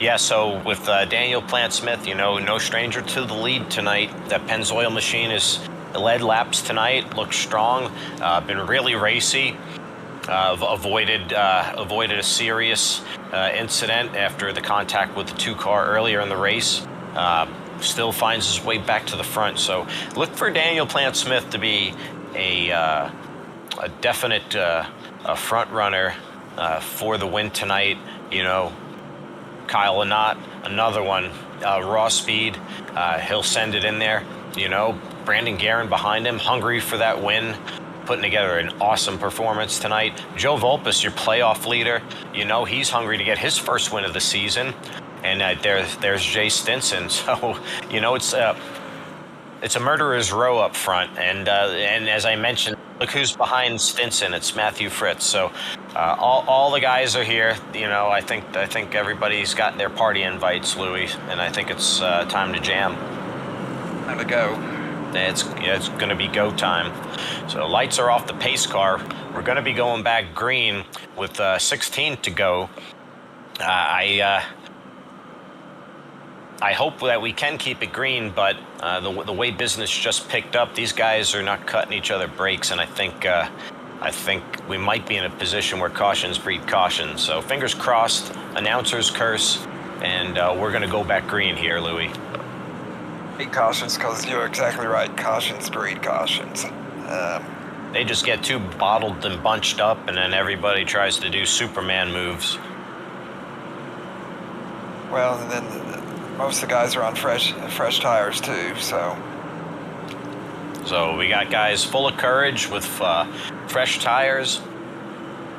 [SPEAKER 1] Yeah, so with Daniel Plant Smith, no stranger to the lead tonight. That Pennzoil machine is led laps tonight, looks strong, been really racy. Avoided a serious incident after the contact with the 2 car earlier in the race. Still finds his way back to the front. So look for Daniel Plant Smith to be a definite front runner for the win tonight. Kyle Lynott, another one, raw speed. He'll send it in there. Brandon Guerin behind him, hungry for that win. Putting together an awesome performance tonight. Joe Volpus, your playoff leader, he's hungry to get his first win of the season. And there's Jay Stinson. So, it's It's a murderer's row up front, and as I mentioned, look who's behind Stinson. It's Matthew Fritz. So all the guys are here. You know, I think everybody's got their party invites, Louis, and I think it's time to jam.
[SPEAKER 3] Time to go.
[SPEAKER 1] It's going to be go time. So lights are off the pace car. We're going to be going back green with 16 to go. I hope that we can keep it green, but the way business just picked up, these guys are not cutting each other breaks, and I think we might be in a position where cautions breed caution. So fingers crossed, announcers curse, and we're going to go back green here, Louis.
[SPEAKER 3] Be cautious, because you're exactly right. Cautions breed cautions.
[SPEAKER 1] They just get too bottled and bunched up, and then everybody tries to do Superman moves.
[SPEAKER 3] Well, and then most of the guys are on fresh tires too, so.
[SPEAKER 1] So we got guys full of courage with fresh tires,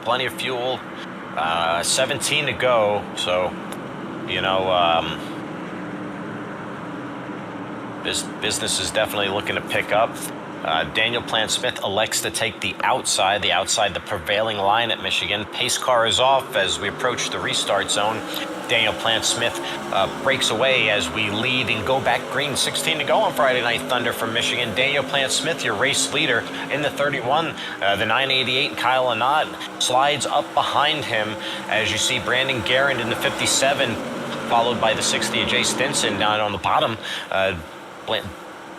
[SPEAKER 1] plenty of fuel, 17 to go. So, you know, business is definitely looking to pick up. Daniel Plant-Smith elects to take the outside the prevailing line at Michigan. Pace car is off as we approach the restart zone. Daniel Plant-Smith breaks away as we lead and go back green. 16 to go on Friday Night Thunder from Michigan. Daniel Plant-Smith, your race leader in the 31. The 988, Kyle Anat, slides up behind him as you see Brandon Garand in the 57, followed by the 60 of Jay Stinson down on the bottom.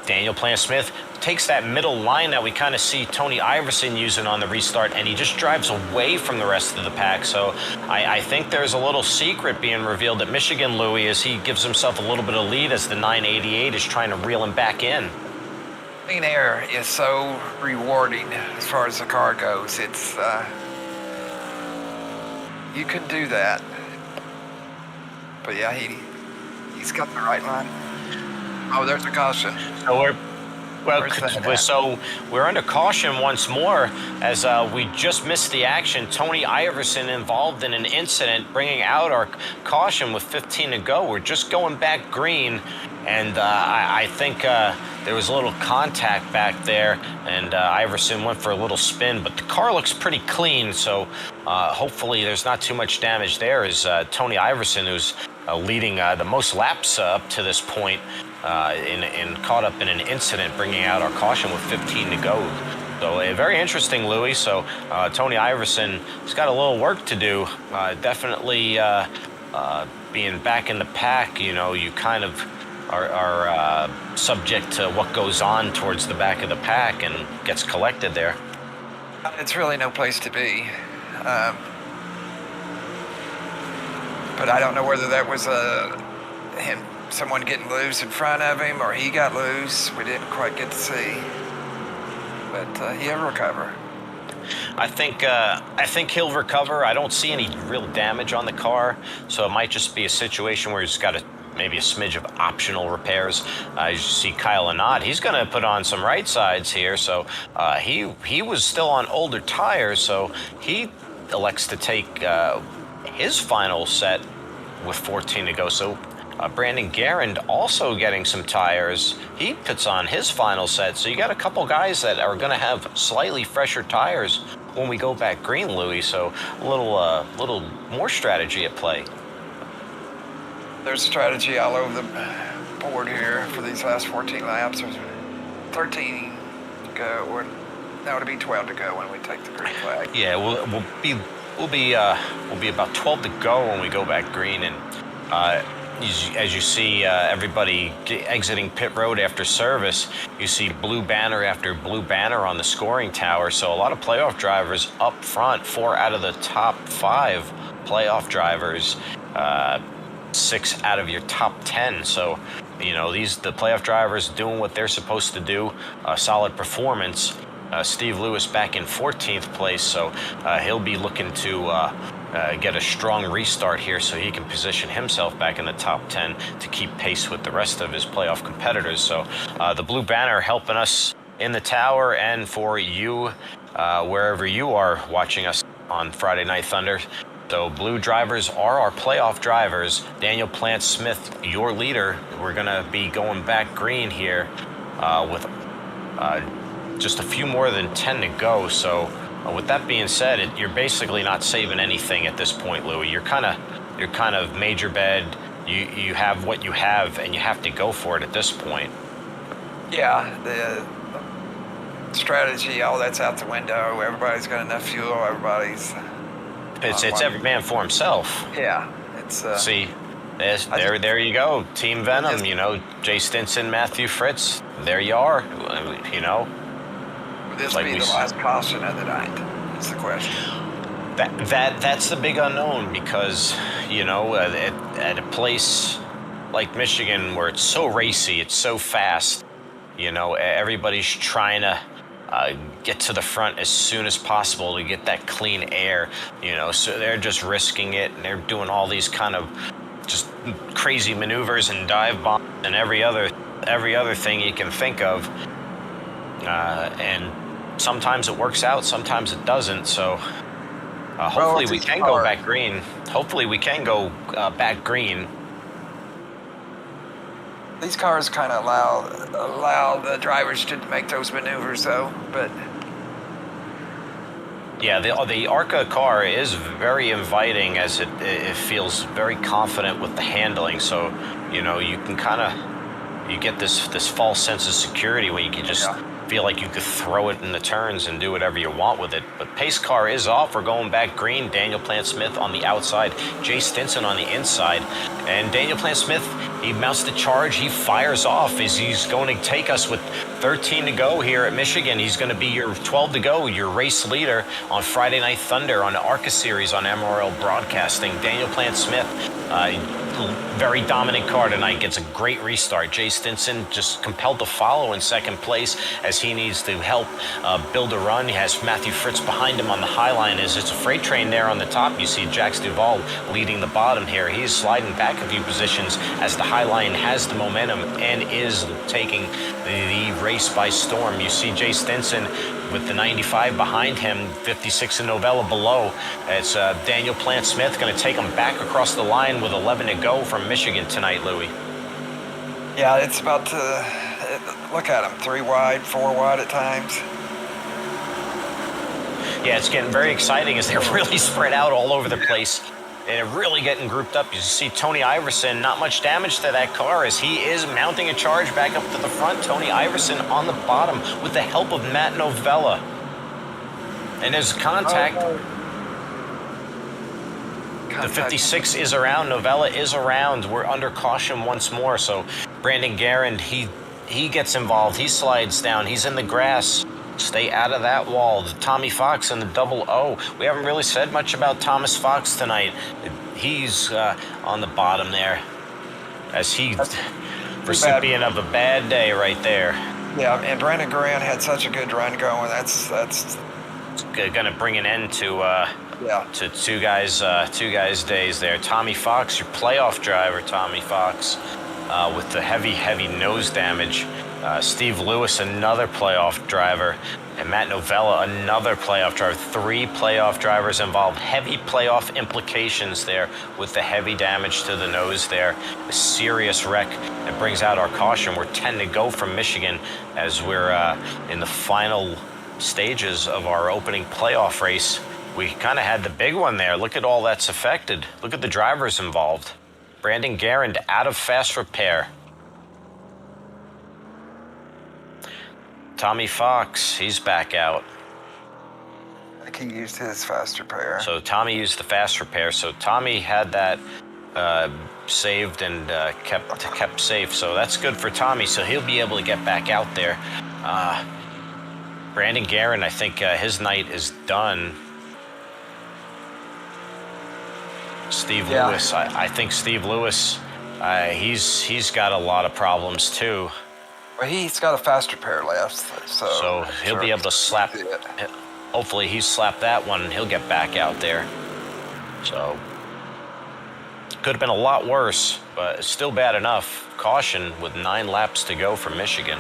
[SPEAKER 1] Daniel Plant-Smith takes that middle line that we kind of see Tony Iverson using on the restart, and he just drives away from the rest of the pack. So I think there's a little secret being revealed at Michigan, Louis, as he gives himself a little bit of lead as the 988 is trying to reel him back in.
[SPEAKER 3] Clean air is so rewarding as far as the car goes. It's you can do that. But yeah, he's got the right line. Oh, there's a caution.
[SPEAKER 1] So we're under caution once more as we just missed the action. Tony Iverson involved in an incident, bringing out our caution with 15 to go. We're just going back green, and I think there was a little contact back there, and Iverson went for a little spin, but the car looks pretty clean, so hopefully there's not too much damage there as Tony Iverson, who's leading the most laps up to this point, in caught up in an incident, bringing out our caution with 15 to go. So very interesting, Louis. So Tony Iverson has got a little work to do. Definitely being back in the pack, you know, you kind of are subject to what goes on towards the back of the pack and gets collected there.
[SPEAKER 3] It's really no place to be. But I don't know whether that was someone getting loose in front of him or he got loose. We didn't quite get to see. But he'll recover.
[SPEAKER 1] I think he'll recover. I don't see any real damage on the car, so it might just be a situation where he's got maybe a smidge of optional repairs. As you see Kyle Anat, he's going to put on some right sides here, so he was still on older tires, so he elects to take his final set with 14 to go. So Brandon Garand also getting some tires. He puts on his final set. So you got a couple guys that are going to have slightly fresher tires when we go back green, Louis. So a little more strategy at play.
[SPEAKER 3] There's strategy all over the board here for these last 14 laps. There's 13 to go, or no, it'll be 12 to go when we take the green flag.
[SPEAKER 1] Yeah, we'll be about 12 to go when we go back green, and as you see everybody exiting pit road after service, you see blue banner after blue banner on the scoring tower. So a lot of playoff drivers up front. 4 out of the top 5 playoff drivers, 6 out of your top 10. So, you know, the playoff drivers doing what they're supposed to do. Solid performance. Steve Lewis back in 14th place, so he'll be looking to get a strong restart here so he can position himself back in the top 10 to keep pace with the rest of his playoff competitors. So the blue banner helping us in the tower, and for you wherever you are watching us on Friday Night Thunder. So blue drivers are our playoff drivers. Daniel Plant-Smith, your leader. We're going to be going back green here with just a few more than 10 to go. So with that being said, you're basically not saving anything at this point, Louis. You're kind of major bed. You have what you have, and you have to go for it at this point.
[SPEAKER 3] Yeah, the strategy, all that's out the window. Everybody's got enough fuel. Everybody's.
[SPEAKER 1] It's every man for himself.
[SPEAKER 3] Yeah, it's.
[SPEAKER 1] See, there you go, Team Venom. You know, Jay Stinson, Matthew Fritz. There you are. You know.
[SPEAKER 3] Would this
[SPEAKER 1] like
[SPEAKER 3] be the last caution of the night? Is the question.
[SPEAKER 1] That's the big unknown, because you know, at a place like Michigan where it's so racy, it's so fast. You know, everybody's trying to get to the front as soon as possible to get that clean air. You know, so they're just risking it, and they're doing all these kind of just crazy maneuvers and dive bombs and every other thing you can think of. And sometimes it works out, sometimes it doesn't. So hopefully we can go back green. Hopefully we can go back green.
[SPEAKER 3] These cars kind of allow the drivers to make those maneuvers, though. But
[SPEAKER 1] yeah, the ARCA car is very inviting, as it feels very confident with the handling. So you know, you can you get this false sense of security when you can just feel like you could throw it in the turns and do whatever you want with it. But pace car is off. We're going back green. Daniel Plant-Smith on the outside, Jay Stinson on the inside, and Daniel Plant-Smith, he mounts the charge. He fires off as he's going to take us with 13 to go here at Michigan. He's going to be your 12 to go, your race leader on Friday Night Thunder on the ARCA series on MRL Broadcasting. Daniel Plant-Smith, very dominant car tonight, gets a great restart. Jay Stinson just compelled to follow in second place as he needs to help build a run. He has Matthew Fritz behind him on the high line. As it's a freight train there on the top, you see Jax Duvall leading the bottom here. He's sliding back a few positions as the high line has the momentum and is taking the race by storm. You see Jay Stinson with the 95 behind him, 56 in Novella below. It's Daniel Plant-Smith going to take him back across the line with 11 to go from Michigan tonight, Louis.
[SPEAKER 3] yeah, it's about to look at them, 3 wide, 4 wide at times.
[SPEAKER 1] Yeah, it's getting very exciting as they're really spread out all over the place. And they're really getting grouped up. You see Tony Iverson, not much damage to that car as he is mounting a charge back up to the front. Tony Iverson on the bottom with the help of Matt Novella. And there's contact. The 56 is around. Novella is around. We're under caution once more. So Brandon Garand, he gets involved. He slides down. He's in the grass. Stay out of that wall. Tommy Fox in the 00. We haven't really said much about Thomas Fox tonight. He's on the bottom there, as he's recipient of a bad day right there.
[SPEAKER 3] Yeah, and Brandon Garand had such a good run going. That's
[SPEAKER 1] going to bring an end to two guys' days there. Tommy Fox, your playoff driver, Tommy Fox, with the heavy nose damage. Steve Lewis, another playoff driver, and Matt Novella, another playoff driver. 3 playoff drivers involved. Heavy playoff implications there with the heavy damage to the nose there. A serious wreck that brings out our caution. We're 10 to go from Michigan as we're in the final stages of our opening playoff race. We kind of had the big one there. Look at all that's affected. Look at the drivers involved. Brandon Garand out of fast repair. Tommy Fox, he's back out.
[SPEAKER 3] I think he used his fast repair.
[SPEAKER 1] So Tommy used the fast repair. So Tommy had that saved and kept safe. So that's good for Tommy. So he'll be able to get back out there. Brandon Garand, I think his night is done. Steve Lewis, I think Steve Lewis, he's got a lot of problems too.
[SPEAKER 3] Well, he's got a fast repair left,
[SPEAKER 1] so he'll be able to slap it. Hopefully he slapped that one and he'll get back out there. So could have been a lot worse, but it's still bad enough. Caution with 9 laps to go for Michigan.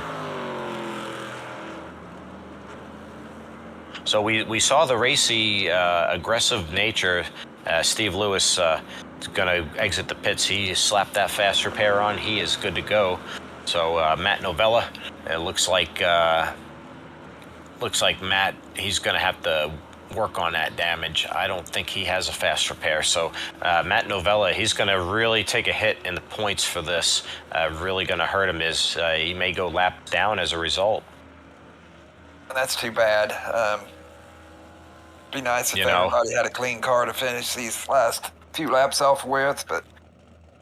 [SPEAKER 1] So we saw the racy, aggressive nature. Steve Lewis is going to exit the pits. He slapped that fast repair on. He is good to go. So Matt Novella, it looks like Matt, he's going to have to work on that damage. I don't think he has a fast repair. So Matt Novella, he's going to really take a hit in the points for this. Really going to hurt him. He may go lap down as a result.
[SPEAKER 3] That's too bad. Be nice if everybody had a clean car to finish these last few laps off with, but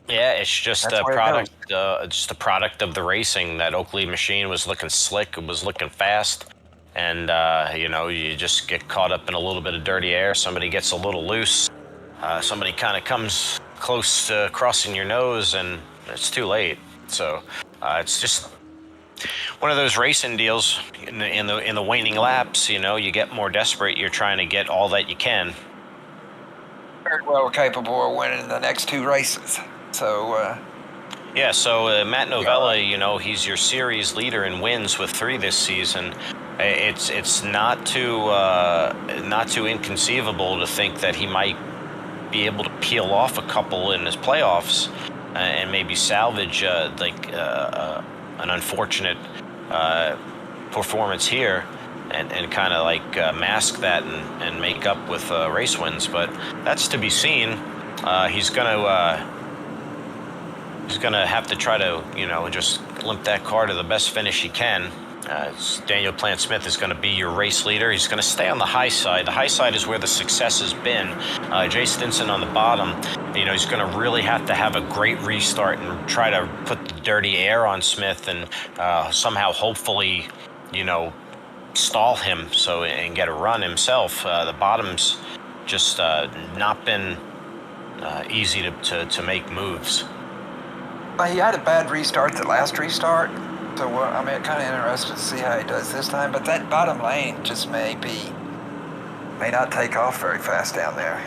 [SPEAKER 1] yeah, it's just a product. Just a product of the racing. That Oakley machine was looking slick. It was looking fast. And, you just get caught up in a little bit of dirty air. Somebody gets a little loose. Somebody kind of comes close to crossing your nose, and it's too late. So it's just one of those racing deals. In the waning laps, you get more desperate. You're trying to get all that you can.
[SPEAKER 3] Very well capable of winning the next 2 races. So...
[SPEAKER 1] Yeah, so Matt Novella, he's your series leader in wins with 3 this season. It's not too inconceivable to think that he might be able to peel off a couple in his playoffs and maybe salvage an unfortunate performance here and kind of mask that and make up with race wins. But that's to be seen. He's gonna have to try to just limp that car to the best finish he can. Daniel Plant-Smith is going to be your race leader. He's going to stay on the high side. The high side is where the success has been. Jay Stinson on the bottom, he's going to really have to have a great restart and try to put the dirty air on Smith and somehow hopefully, stall him and get a run himself. The bottom's just not been easy to make moves.
[SPEAKER 3] He had a bad restart the last restart. So, kind of interested to see how he does this time. But that bottom lane just may not take off very fast down there.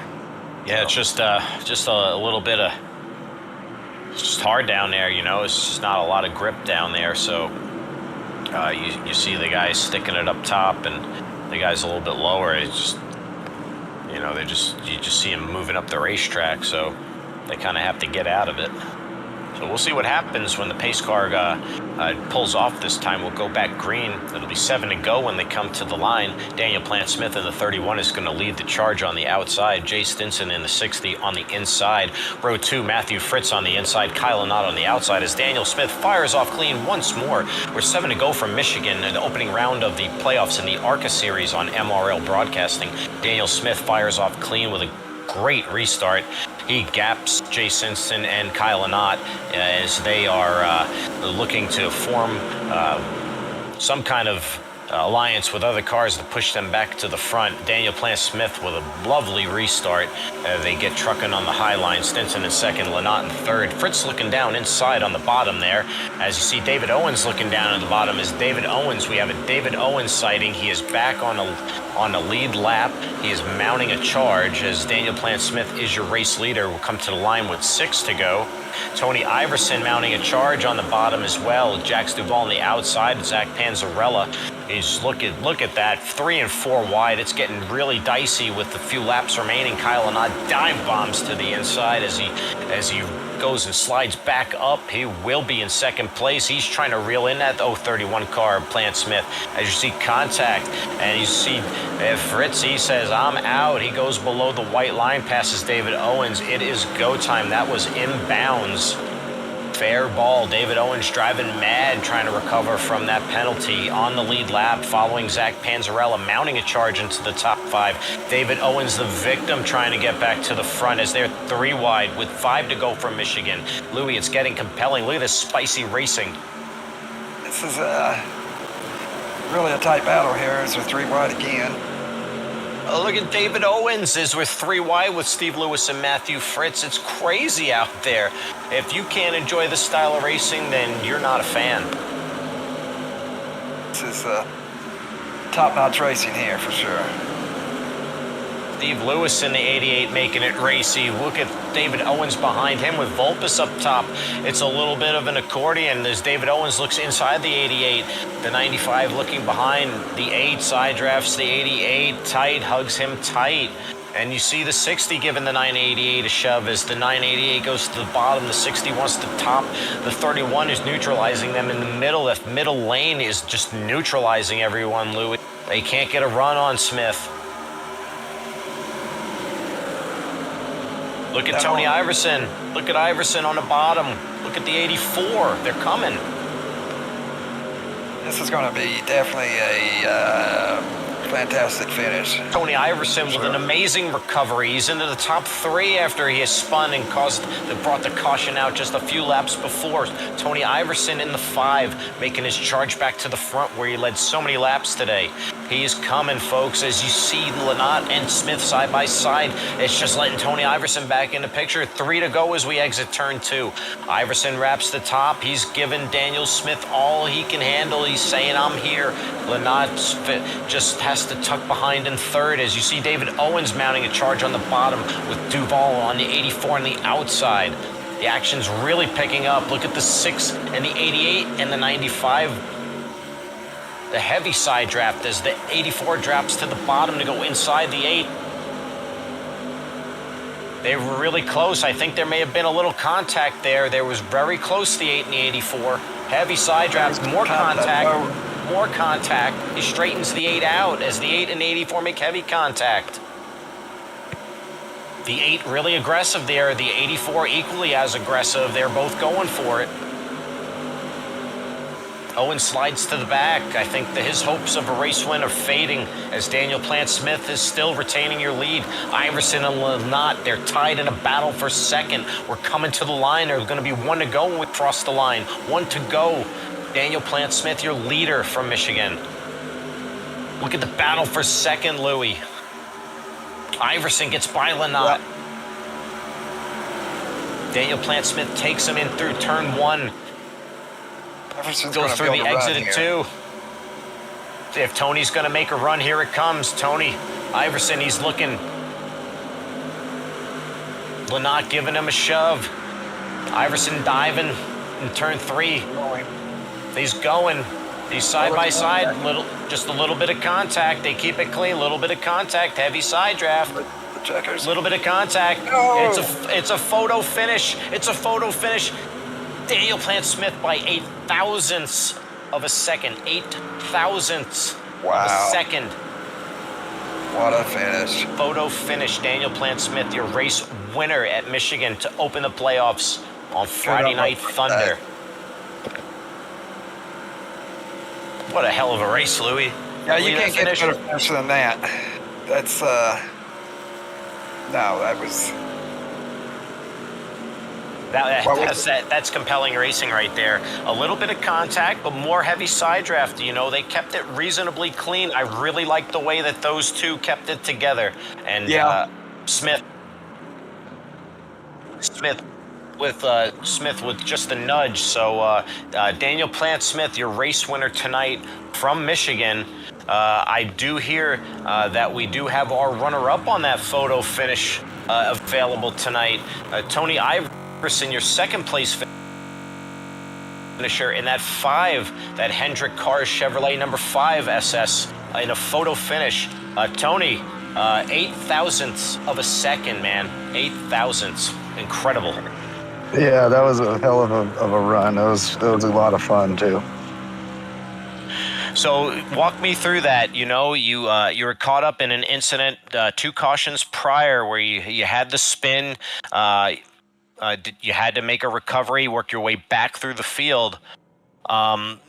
[SPEAKER 1] Yeah, it's just a little bit of... It's just hard down there, It's just not a lot of grip down there. So you see the guys sticking it up top and the guys a little bit lower. It's just, you just see them moving up the racetrack. So they kind of have to get out of it. So we'll see what happens when the pace car pulls off this time. We'll go back green. It'll be 7 to go when they come to the line. Daniel Plant-Smith in the 31 is going to lead the charge on the outside. Jay Stinson in the 60 on the inside. Row 2, Matthew Fritz on the inside. Kyle Lynott on the outside as Daniel Smith fires off clean once more. We're 7 to go from Michigan in the opening round of the playoffs in the ARCA series on MRL Broadcasting. Daniel Smith fires off clean with a great restart. He gaps Jay Stinson and Kyle Lynott as they are looking to form some kind of alliance with other cars to push them back to the front. Daniel Plant-Smith with a lovely restart. They get trucking on the high line. Stinson in second, Lynott in third. Fritz looking down inside on the bottom there. As you see, David Owens looking down at the bottom is David Owens. We have a David Owens sighting. He is back on the lead lap. He is mounting a charge as Daniel Plant-Smith is your race leader. Will come to the line with 6 to go. Tony Iverson mounting a charge on the bottom as well. Jax Duvall on the outside. Zach Panzarella is look at that 3 and 4 wide. It's getting really dicey with the few laps remaining. Kyle Lynott dive bombs to the inside as he goes and slides back up. He will be in second place. He's trying to reel in that 031 car, Plant-Smith. As you see contact, and you see Fritz, he says, I'm out. He goes below the white line, passes David Owens. It is go time. That was inbounds. Fair ball. David Owens driving mad, trying to recover from that penalty on the lead lap, following Zach Panzarella, mounting a charge into the top 5. David Owens, the victim, trying to get back to the front as they're 3 wide with 5 to go from Michigan. Louis, it's getting compelling. Look at this spicy racing.
[SPEAKER 3] This is really a tight battle here as we're 3 wide again.
[SPEAKER 1] Oh, look at David Owens as we're 3 wide with Steve Lewis and Matthew Fritz. It's crazy out there. If you can't enjoy this style of racing, then you're not a fan.
[SPEAKER 3] This is top-notch racing here for sure.
[SPEAKER 1] Steve Lewis in the 88 making it racy. Look at David Owens behind him with Vulpes up top. It's a little bit of an accordion as David Owens looks inside the 88. The 95 looking behind the 8, side drafts the 88 tight, hugs him tight. And you see the 60 giving the 988 a shove as the 988 goes to the bottom. The 60 wants to top. The 31 is neutralizing them in the middle. That middle lane is just neutralizing everyone, Louis. They can't get a run on Smith. Look at Tony Iverson. Look at Iverson on the bottom. Look at the 84. They're coming.
[SPEAKER 3] This is going to be definitely a fantastic finish.
[SPEAKER 1] Tony Iverson with an amazing recovery. He's into the top 3 after he has spun and brought the caution out just a few laps before. Tony Iverson in the 5, making his charge back to the front where he led so many laps today. He is coming, folks, as you see Lynott and Smith side by side. It's just letting Tony Iverson back in the picture. 3 to go as we exit turn 2. Iverson wraps the top. He's giving Daniel Smith all he can handle. He's saying, I'm here. Lynott just has to tuck behind in 3rd as you see David Owens mounting a charge on the bottom with Duval on the 84 on the outside. The action's really picking up. Look at the 6 and the 88 and the 95. The heavy side draft as the 84 drops to the bottom to go inside the 8. They were really close. I think there may have been a little contact there. There was very close to the 8 and the 84. Heavy side draft, more contact. More contact. He straightens the 8 out as the 8 and the 84 make heavy contact. The 8 really aggressive there. The 84 equally as aggressive. They're both going for it. Owen slides to the back. I think that his hopes of a race win are fading as Daniel Plant-Smith is still retaining your lead. Iverson and Lynott, they're tied in a battle for 2nd. We're coming to the line. There's going to be 1 to go when we cross the line. 1 to go. Daniel Plant-Smith, your leader from Michigan. Look at the battle for 2nd, Louis. Iverson gets by Lynott. Yep. Daniel Plant-Smith takes him in through turn 1. Goes through the exit at 2. If Tony's going to make a run, here it comes. Tony Iverson, he's looking. Lynott giving him a shove. Iverson diving in turn 3. He's going. He's side by side. Just a little bit of contact. They keep it clean. A little bit of contact. Heavy side draft. A little bit of contact.
[SPEAKER 3] No.
[SPEAKER 1] It's a photo finish. It's a photo finish. Daniel Plant-Smith by 8 thousandths of a second. 8 thousandths of a second.
[SPEAKER 3] What a finish.
[SPEAKER 1] Photo finish. Daniel Plant-Smith, your race winner at Michigan to open the playoffs on Friday Night Thunder. What a hell of a race, Louis.
[SPEAKER 3] Yeah, you can't get a better finish than that. That's, no, that was...
[SPEAKER 1] That's compelling racing right there. A little bit of contact, but more heavy side draft. You know, they kept it reasonably clean. I really like the way that those two kept it together. And Smith with just a nudge. So Daniel Plant-Smith, your race winner tonight from Michigan. I do hear that we do have our runner-up on that photo finish available tonight. Tony Iverson, your 2nd place finisher in that 5, that Hendrick Cars Chevrolet number 5 SS in a photo finish. Tony, 8 thousandths of a second, man. 8 thousandths. Incredible.
[SPEAKER 2] Yeah, that was a hell of a run. It was a lot of fun too.
[SPEAKER 1] So walk me through that. You know, you were caught up in an incident 2 cautions prior where you had the spin. You had to make a recovery, work your way back through the field.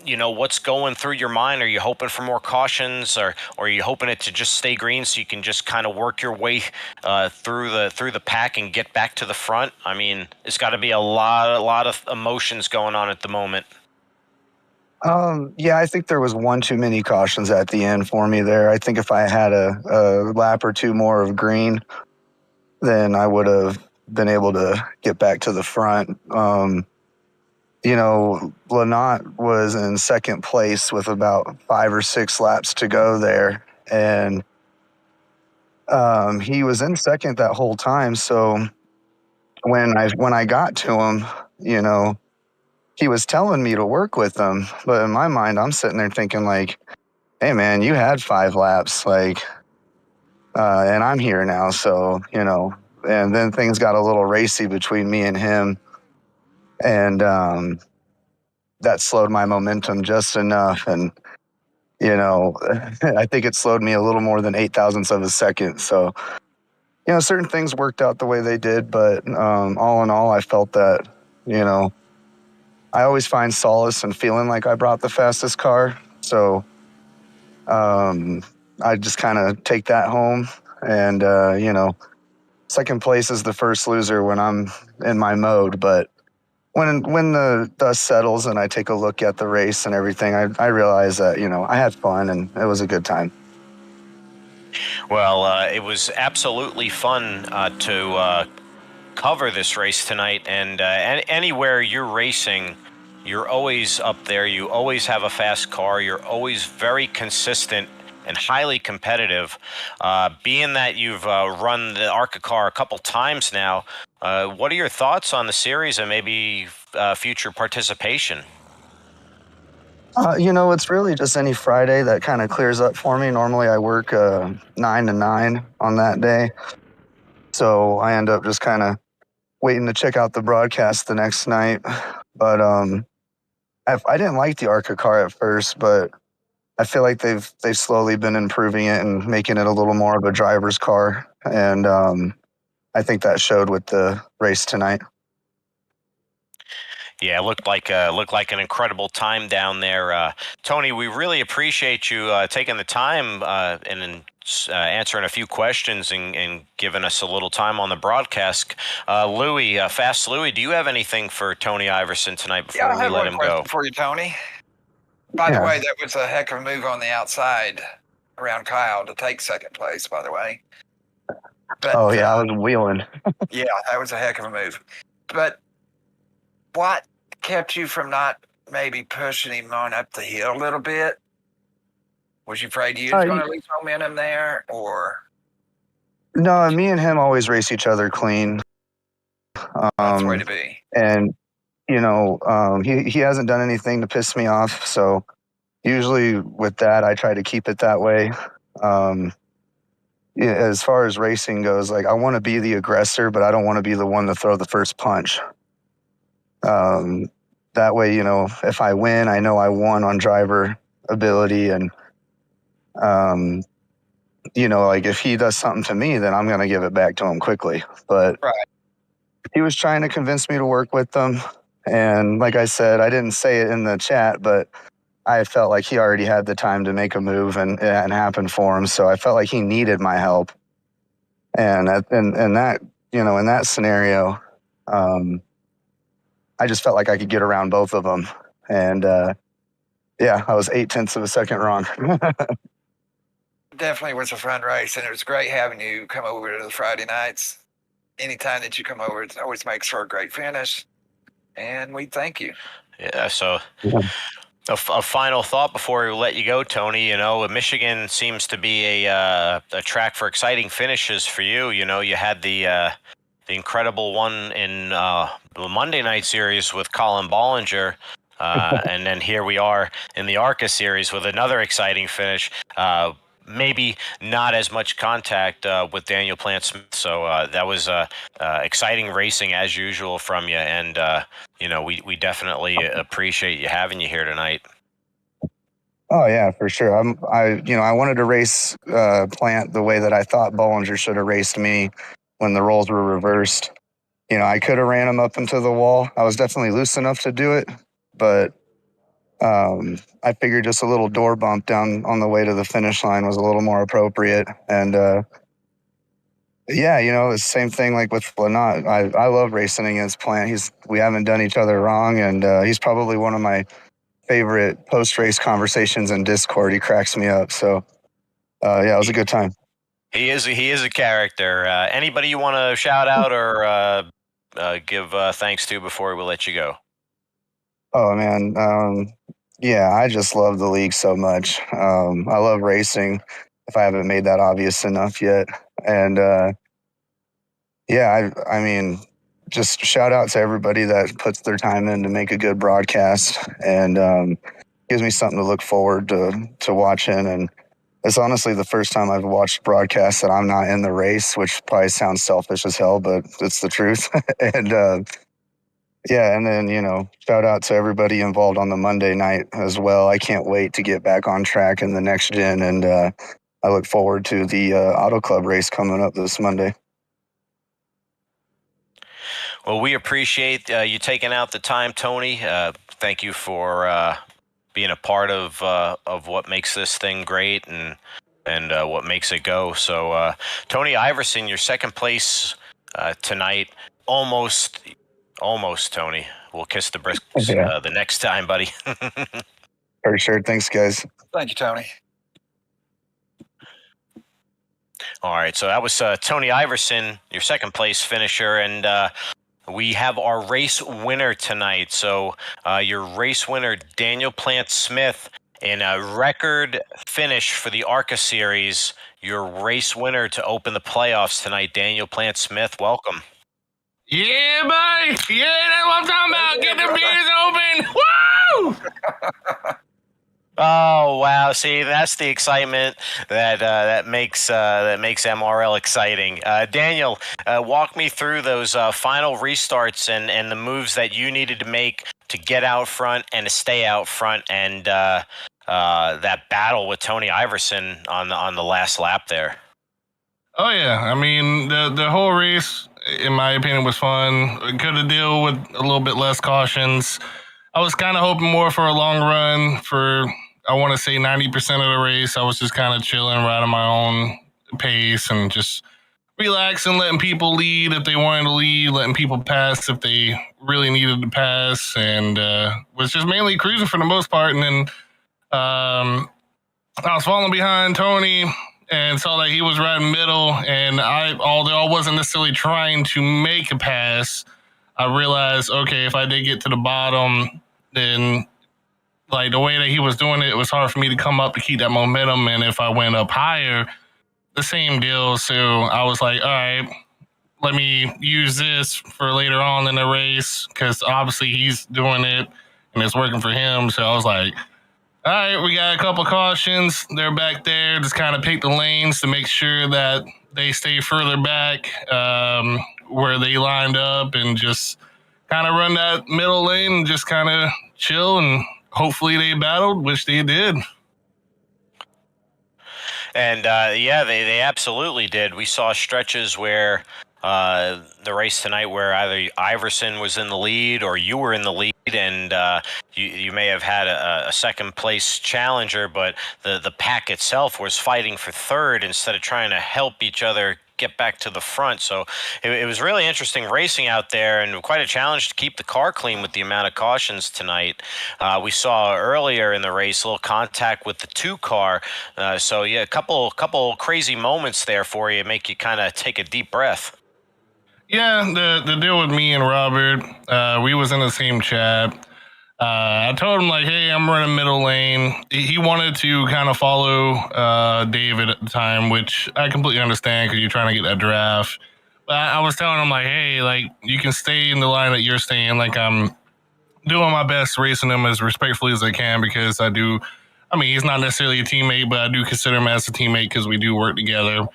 [SPEAKER 1] You know, what's going through your mind? Are you hoping for more cautions, or are you hoping it to just stay green so you can just kind of work your way through the pack and get back to the front? I mean, it's got to be a lot of emotions going on at the moment.
[SPEAKER 2] Yeah, I think there was 1 too many cautions at the end for me there. I think if I had a lap or 2 more of green, then I would have been able to get back to the front. You know, Lynott was in 2nd place with about 5 or 6 laps to go there. And he was in 2nd that whole time. So when I got to him, you know, he was telling me to work with him. But in my mind, I'm sitting there thinking like, hey man, you had 5 laps. Like,
[SPEAKER 4] and I'm here now. So, and then things got a little racy between me and him. And that slowed my momentum just enough. And, I think it slowed me a little more than 0.008 of a second. So, certain things worked out the way they did. But all in all, I felt that, I always find solace in feeling like I brought the fastest car. So I just kind of take that home. And, second place is the first loser when I'm in my mode. But when the dust settles and I take a look at the race and everything, I realize that, I had fun and it was a good time.
[SPEAKER 1] Well, it was absolutely fun to cover this race tonight, and anywhere you're racing, you're always up there. You always have a fast car. You're always very consistent and highly competitive. Being that you've run the ARCA car a couple times now, what are your thoughts on the series and maybe future participation?
[SPEAKER 4] It's really just any Friday that kind of clears up for me. Normally I work 9 to 9 on that day. So I end up just kind of waiting to check out the broadcast the next night. But I didn't like the ARCA car at first, but I feel like they've slowly been improving it and making it a little more of a driver's car. And I think that showed with the race tonight.
[SPEAKER 1] Yeah, it looked like an incredible time down there, Tony. We really appreciate you taking the time and answering a few questions and giving us a little time on the broadcast. Louie, Fast Louie, do you have anything for Tony Iverson tonight
[SPEAKER 3] Yeah,
[SPEAKER 1] before
[SPEAKER 3] I
[SPEAKER 1] we
[SPEAKER 3] have
[SPEAKER 1] let
[SPEAKER 3] one
[SPEAKER 1] him
[SPEAKER 3] question
[SPEAKER 1] go?
[SPEAKER 3] for you, Tony. By the way, that was a heck of a move on the outside around Kyle to take second place, by the way. But,
[SPEAKER 4] oh, yeah, I was wheeling.
[SPEAKER 3] Yeah, that was a heck of a move. But what kept you from not maybe pushing him on up the hill a little bit? Was you afraid you was going to lose momentum there, or?
[SPEAKER 4] No, me and him always race each other clean.
[SPEAKER 3] That's the way to be.
[SPEAKER 4] And, he hasn't done anything to piss me off. So usually with that, I try to keep it that way. Yeah, as far as racing goes, like I want to be the aggressor, but I don't want to be the one to throw the first punch. That way, if I win, I know I won on driver ability. And, like if he does something to me, then I'm going to give it back to him quickly. But he was trying to convince me to work with them. And like I said, I didn't say it in the chat, but I felt like he already had the time to make a move and it hadn't happened for him. So I felt like he needed my help. And that, in that scenario, I just felt like I could get around both of them. And yeah, I was 0.8 of a second wrong.
[SPEAKER 3] Definitely was a fun race, and it was great having you come over to the Friday nights. Anytime that you come over, it always makes for a great finish, and we thank you.
[SPEAKER 1] Yeah, so a final thought before we let you go, Tony. Michigan seems to be a track for exciting finishes for you. You had the incredible one in the Monday night series with Colin Bollinger. And then here we are in the ARCA series with another exciting finish. Maybe not as much contact with Daniel Plant Smith. So that was exciting racing as usual from you. And, we definitely appreciate you having you here tonight.
[SPEAKER 4] Oh yeah, for sure. I wanted to race Plant the way that I thought Bollinger should have raced me when the roles were reversed. I could have ran him up into the wall. I was definitely loose enough to do it, but I figured just a little door bump down on the way to the finish line was a little more appropriate. And yeah, the same thing like with Lynott. I love racing against Plant. We haven't done each other wrong, and he's probably one of my favorite post-race conversations in Discord. He cracks me up. So yeah, it was a good time.
[SPEAKER 1] He is a character. Anybody you want to shout out or give thanks to before we let you go?
[SPEAKER 4] Oh man, yeah, I just love the league so much. I love racing. If I haven't made that obvious enough yet, and yeah, I mean, just shout out to everybody that puts their time in to make a good broadcast, and gives me something to look forward to watching. And It's honestly the first time I've watched broadcasts that I'm not in the race, which probably sounds selfish as hell, but it's the truth. And yeah, and then, shout out to everybody involved on the Monday night as well. I can't wait to get back on track in the next gen, and I look forward to the Auto Club race coming up this Monday.
[SPEAKER 1] Well, we appreciate you taking out the time, Tony. Thank you for being a part of what makes this thing great and what makes it go. So, Tony Iverson, your second place tonight, almost, Tony. We'll kiss the bricks
[SPEAKER 4] Yeah,
[SPEAKER 1] the next time, buddy.
[SPEAKER 4] for sure. Thanks, guys.
[SPEAKER 2] Thank you, Tony.
[SPEAKER 1] All right, so that was Tony Iverson, your second place finisher, and we have our race winner tonight. So your race winner, Daniel Plant Smith, in a record finish for the ARCA series. Your race winner to open the playoffs tonight, Daniel Plant Smith. Welcome.
[SPEAKER 5] Yeah, buddy. Yeah, that's what I'm talking about. Get the beers open. Woo!
[SPEAKER 1] Oh wow! See, that's the excitement that makes MRL exciting. Daniel, walk me through those final restarts and the moves that you needed to make to get out front and to stay out front, and that battle with Tony Iverson on the last lap there.
[SPEAKER 5] Oh yeah, I mean the whole race, in my opinion, was fun. Could have dealt with a little bit less cautions. I was kind of hoping more for a long run for, I want to say 90% of the race. I was just kind of chilling, riding my own pace and just relaxing, letting people lead if they wanted to lead, letting people pass if they really needed to pass, and was just mainly cruising for the most part. And then I was falling behind Tony and saw that he was riding middle, and although I wasn't necessarily trying to make a pass, I realized, okay, if I did get to the bottom, then like the way that he was doing it, it was hard for me to come up to keep that momentum. And if I went up higher, the same deal. So I was like, all right, let me use this for later on in the race, because obviously he's doing it and it's working for him. So I was like, all right, we got a couple cautions. They're back there. Just kind of pick the lanes to make sure that they stay further back where they lined up, and just kind of run that middle lane and just kind of chill, and hopefully they battled, which they did.
[SPEAKER 1] And yeah, they absolutely did. We saw stretches where the race tonight where either Iverson was in the lead or you were in the lead, and you may have had a second place challenger, but the pack itself was fighting for third instead of trying to help each other get back to the front. So it was really interesting racing out there, and quite a challenge to keep the car clean with the amount of cautions tonight. We saw earlier in the race a little contact with the 2 car. So yeah, a couple crazy moments there for you, make you kind of take a deep breath.
[SPEAKER 5] Yeah, the deal with me and Robert, we was in the same chat. I told him, like, hey, I'm running middle lane. He wanted to kind of follow David at the time, which I completely understand because you're trying to get that draft. But I was telling him, like, hey, like, you can stay in the line that you're staying. Like, I'm doing my best racing him as respectfully as I can, because I mean, he's not necessarily a teammate, but I do consider him as a teammate because we do work together.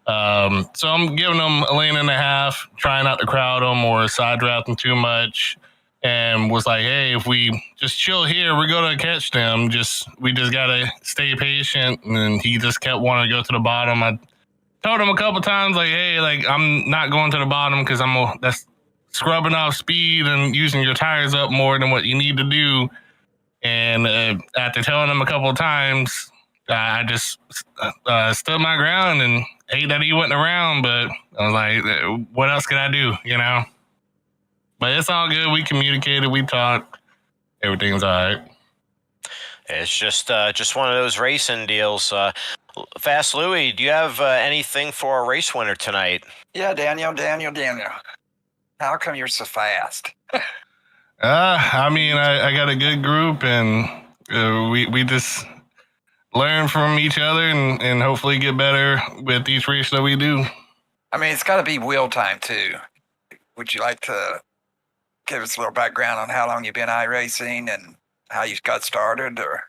[SPEAKER 5] So I'm giving him a lane and a half, trying not to crowd him or side draft him too much. And was like, hey, if we just chill here, we're going to catch them. We just got to stay patient. And he just kept wanting to go to the bottom. I told him a couple times, like, hey, like, I'm not going to the bottom because that's scrubbing off speed and using your tires up more than what you need to do. And after telling him a couple of times, I just stood my ground and hate that he wasn't around. But I was like, what else could I do, you know? But it's all good. We communicated. We talked. Everything's all right.
[SPEAKER 1] It's just one of those racing deals. Fast Louie, do you have anything for our race winner tonight?
[SPEAKER 2] Yeah, Daniel. How come you're so fast?
[SPEAKER 5] I mean, I got a good group, and we just learn from each other and hopefully get better with each race that we do.
[SPEAKER 2] I mean, it's got to be wheel time, too. Would you like to give us a little background on how long you've been iRacing and how you got started? Or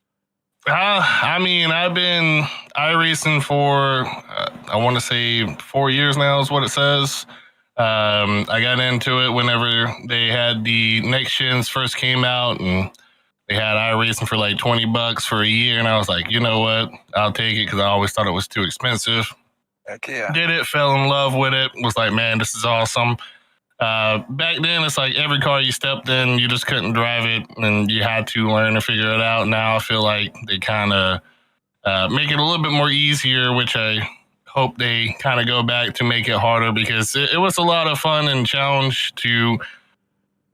[SPEAKER 5] I mean, I've been iRacing for, I want to say 4 years now is what it says. I got into it whenever they had the next gens first came out, and they had iRacing for like $20 for a year. And I was like, you know what? I'll take it because I always thought it was too expensive.
[SPEAKER 3] Heck yeah.
[SPEAKER 5] Did it, fell in love with it, was like, man, this is awesome. Back then, it's like every car you stepped in, you just couldn't drive it, and you had to learn to figure it out. Now I feel like they kind of make it a little bit more easier, which I hope they kind of go back to make it harder because it was a lot of fun and challenge to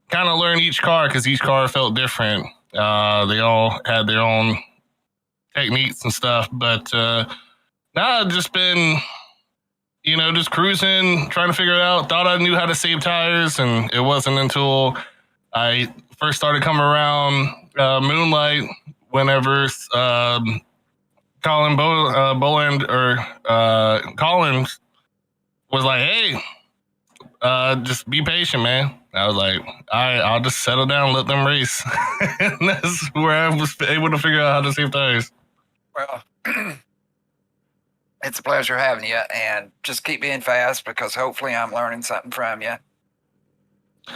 [SPEAKER 5] kind of learn each car because each car felt different. They all had their own techniques and stuff, but now I've just been, just cruising, trying to figure it out. Thought I knew how to save tires, and it wasn't until I first started coming around Moonlight whenever Boland or Collins was like, "Hey, just be patient, man." I was like, "All right, I'll just settle down and let them race." And that's where I was able to figure out how to save tires.
[SPEAKER 3] Well, it's a pleasure having you, and just keep being fast because hopefully I'm learning something from you.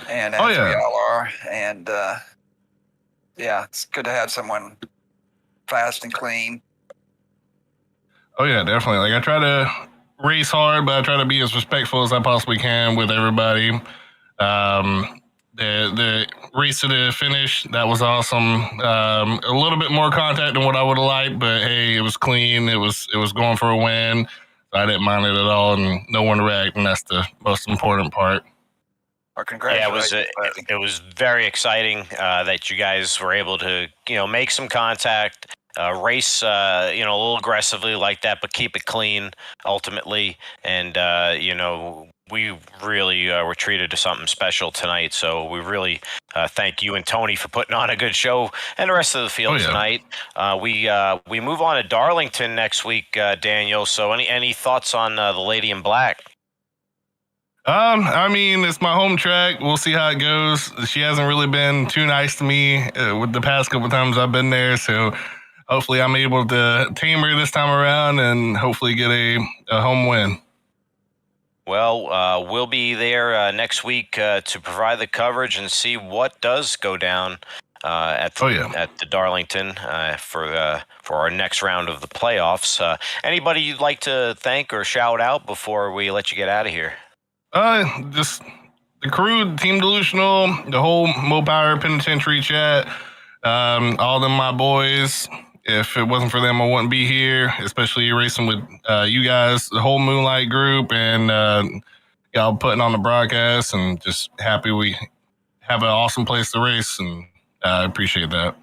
[SPEAKER 3] And as we all are, and yeah, it's good to have someone fast and clean.
[SPEAKER 5] Oh yeah, definitely. Like I try to race hard, but I try to be as respectful as I possibly can with everybody. The race to the finish, that was awesome. A little bit more contact than what I would have liked, but hey, it was clean. It was going for a win. So I didn't mind it at all, and no one wrecked, and that's the most important part.
[SPEAKER 3] Well, congratulations.
[SPEAKER 1] Yeah, it was very exciting that you guys were able to make some contact, race a little aggressively like that, but keep it clean ultimately. And we really were treated to something special tonight. So we really thank you and Tony for putting on a good show, and the rest of the field tonight. We move on to Darlington next week, Daniel. So any thoughts on the Lady in Black?
[SPEAKER 5] I mean, it's my home track. We'll see how it goes. She hasn't really been too nice to me with the past couple times I've been there. So hopefully I'm able to tame her this time around and hopefully get a home win.
[SPEAKER 1] Well, we'll be there next week to provide the coverage and see what does go down at the Darlington for our next round of the playoffs. Anybody you'd like to thank or shout out before we let you get out of here?
[SPEAKER 5] Just the crew, Team Delusional, the whole Mopire Penitentiary chat, all them my boys. If it wasn't for them, I wouldn't be here, especially racing with you guys, the whole Moonlight group, and y'all putting on the broadcast, and just happy we have an awesome place to race, and I appreciate that.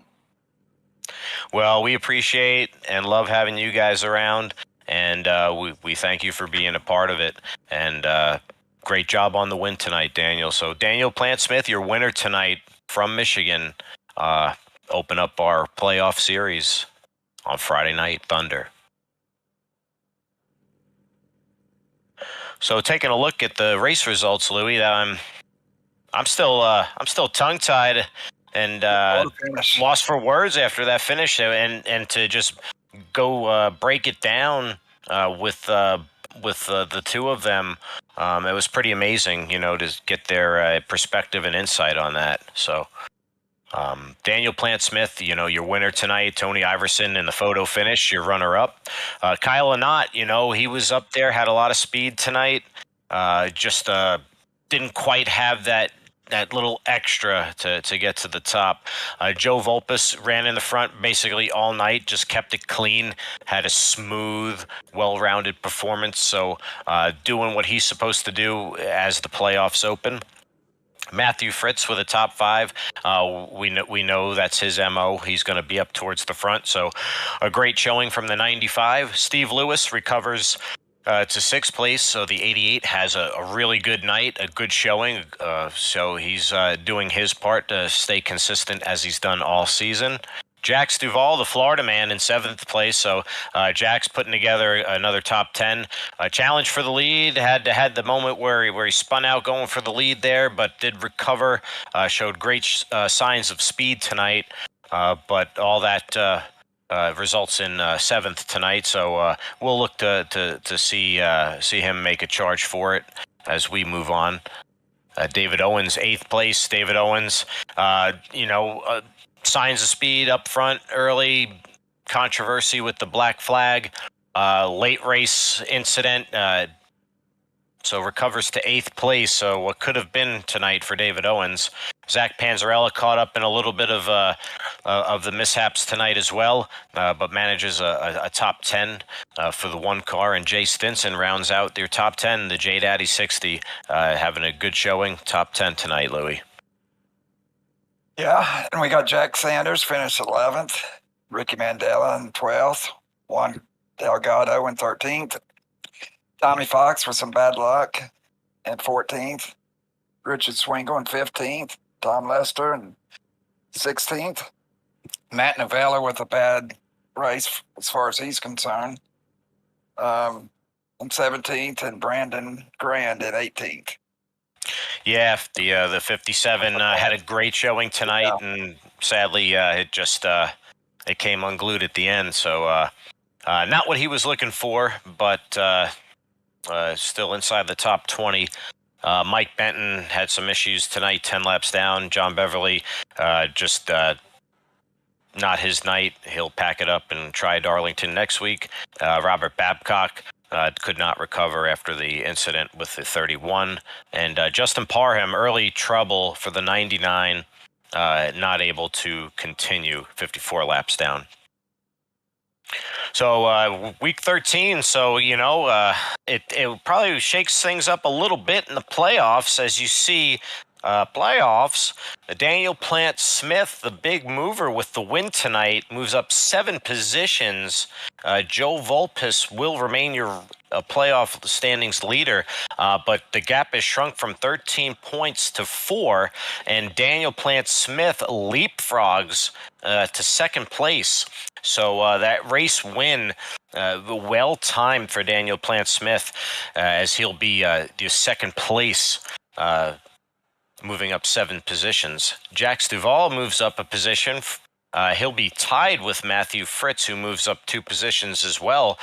[SPEAKER 1] Well, we appreciate and love having you guys around, and we thank you for being a part of it, and great job on the win tonight, Daniel. So Daniel Plant-Smith, your winner tonight from Michigan, open up our playoff series on Friday Night Thunder. So taking a look at the race results, Louis, I'm still tongue-tied and lost for words after that finish, and to just go break it down with the two of them. It was pretty amazing, to get their perspective and insight on that. So, Daniel Plant-Smith, your winner tonight. Tony Iverson in the photo finish, your runner-up. Kyle Anott, he was up there, had a lot of speed tonight. Just didn't quite have that little extra to get to the top. Joe Volpus ran in the front basically all night, just kept it clean, had a smooth, well-rounded performance, so doing what he's supposed to do as the playoffs open. Matthew Fritz with a top five. We know that's his MO. He's going to be up towards the front, so a great showing from the 95. Steve Lewis recovers to sixth place, so the 88 has a really good night, a good showing. So he's doing his part to stay consistent as he's done all season. Jax Duvall, the Florida man, in seventh place. So Jax putting together another top 10. Challenge for the lead. Had the moment where he spun out going for the lead there, but did recover. Showed great signs of speed tonight. But all that results in seventh tonight. So we'll look to see him make a charge for it as we move on. David Owens, eighth place. David Owens, signs of speed up front early. Controversy with the black flag. Late race incident. So recovers to eighth place. So what could have been tonight for David Owens. Zach Panzarella caught up in a little bit of the mishaps tonight as well, but manages a top 10 for the one car. And Jay Stinson rounds out their top 10. The J Daddy 60 having a good showing. Top 10 tonight, Louis.
[SPEAKER 2] Yeah, and we got Jack Sanders finished 11th, Ricky Mandela in 12th, Juan Delgado in 13th, Tommy Fox with some bad luck in 14th, Richard Swingle in 15th, Tom Lester in 16th, Matt Novella with a bad race as far as he's concerned, in 17th, and Brandon Grand in 18th.
[SPEAKER 1] Yeah, the 57 had a great showing tonight, and sadly it just it came unglued at the end. So not what he was looking for, but still inside the top 20. Mike Benton had some issues tonight, 10 laps down. John Beverly just not his night. He'll pack it up and try Darlington next week. Robert Babcock could not recover after the incident with the 31. And Justin Parham, early trouble for the 99, not able to continue, 54 laps down. So week 13, so, it probably shakes things up a little bit in the playoffs as you see playoffs. Daniel Plant Smith, the big mover with the win tonight, moves up 7 positions. Joe Volpis will remain your playoff standings leader, but the gap is shrunk from 13 points to 4, and Daniel Plant Smith leapfrogs to second place. So that race win, well timed for Daniel Plant Smith, as he'll be the second place, moving up 7 positions. Jax Duval moves up a position. He'll be tied with Matthew Fritz, who moves up 2 positions as well.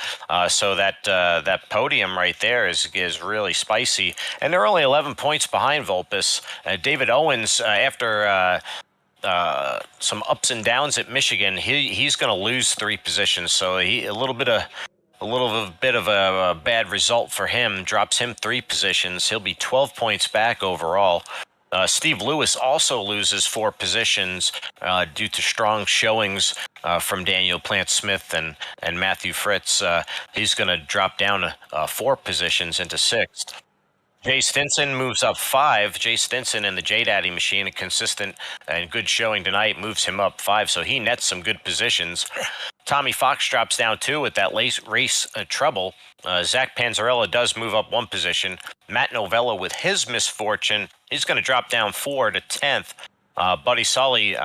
[SPEAKER 1] So that podium right there is really spicy. And they're only 11 points behind Volpis. David Owens, after some ups and downs at Michigan, he's going to lose 3 positions. So a little bit of a bad result for him drops him 3 positions. He'll be 12 points back overall. Steve Lewis also loses 4 positions due to strong showings from Daniel Plant Smith and Matthew Fritz. He's going to drop down 4 positions into 6th. Jay Stinson moves up 5. Jay Stinson in the J Daddy machine, a consistent and good showing tonight, moves him up 5, so he nets some good positions. Tommy Fox drops down 2 with that race trouble. Zach Panzarella does move up 1 position. Matt Novella with his misfortune, he's going to drop down 4 to 10th. Buddy Sully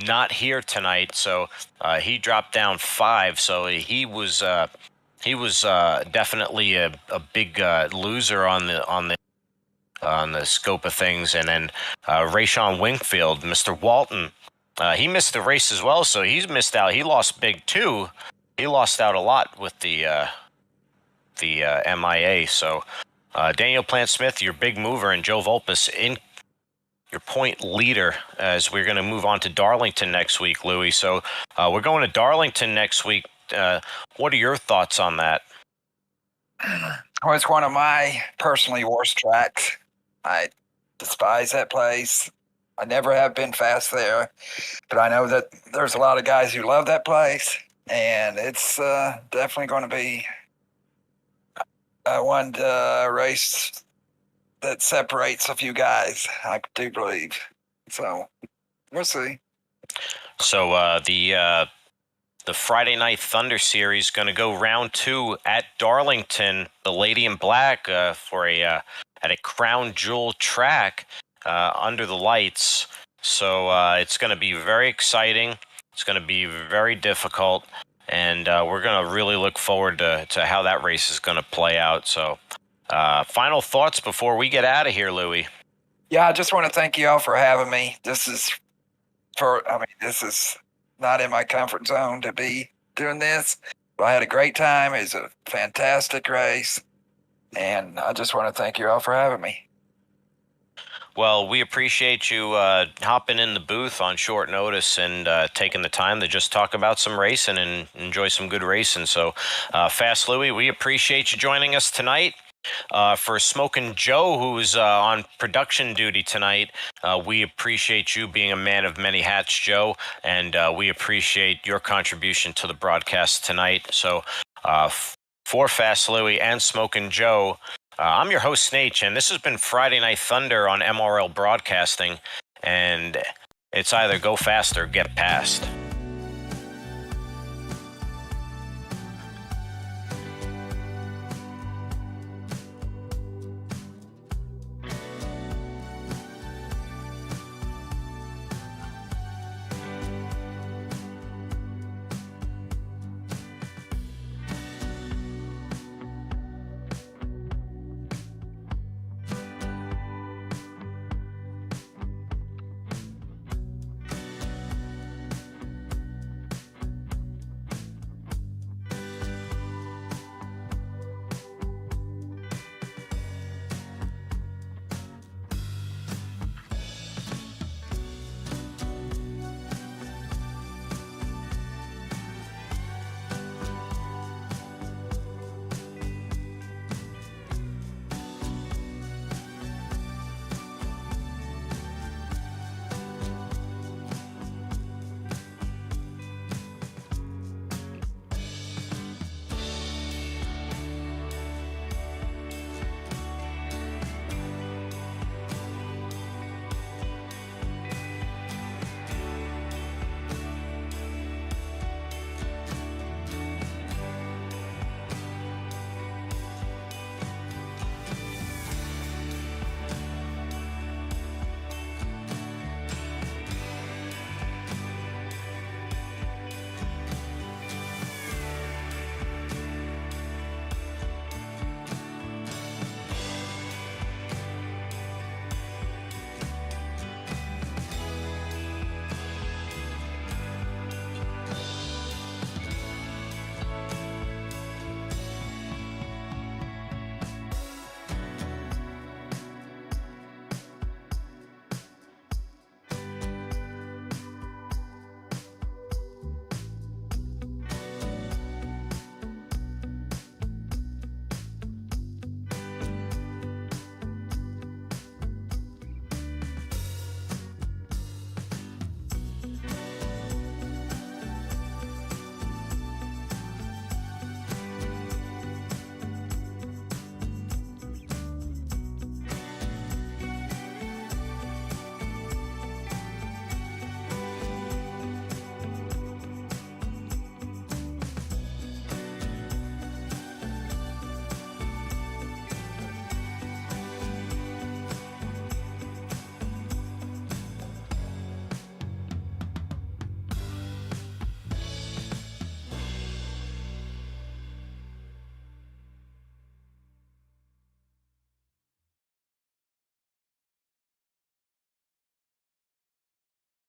[SPEAKER 1] not here tonight, so he dropped down 5. So he was definitely a big loser on the scope of things. And then Rayshawn Wingfield, Mr. Walton, he missed the race as well, so he's missed out. He lost big too. He lost out a lot with the MIA. So Daniel Plant Smith, your big mover, and Joe Volpis in your point leader, as we're going to move on to Darlington next week, Louis. So we're going to Darlington next week. What are your thoughts on that?
[SPEAKER 2] Well, it's one of my personally worst tracks. I despise that place. I never have been fast there, but I know that there's a lot of guys who love that place, and it's definitely going to be one race that separates a few guys, I do believe. So we'll see.
[SPEAKER 1] So the Friday Night Thunder Series going to go round 2 at Darlington. The Lady in Black for at a crown jewel track under the lights. So it's going to be very exciting. It's going to be very difficult, and we're going to really look forward to how that race is going to play out. So final thoughts before we get out of here, Louis?
[SPEAKER 2] Yeah, I just want to thank you all for having me. This is
[SPEAKER 3] not in my comfort zone to be doing this. But I had a great time. It was a fantastic race. And I just want to thank you all for having me.
[SPEAKER 1] Well, we appreciate you hopping in the booth on short notice and taking the time to just talk about some racing and enjoy some good racing. So, Fast Louie, we appreciate you joining us tonight. For Smokin' Joe, who's on production duty tonight, we appreciate you being a man of many hats, Joe, and we appreciate your contribution to the broadcast tonight. So, for Fast Louie and Smokin' Joe, I'm your host, Snake, and this has been Friday Night Thunder on MRL Broadcasting, and it's either go fast or get past.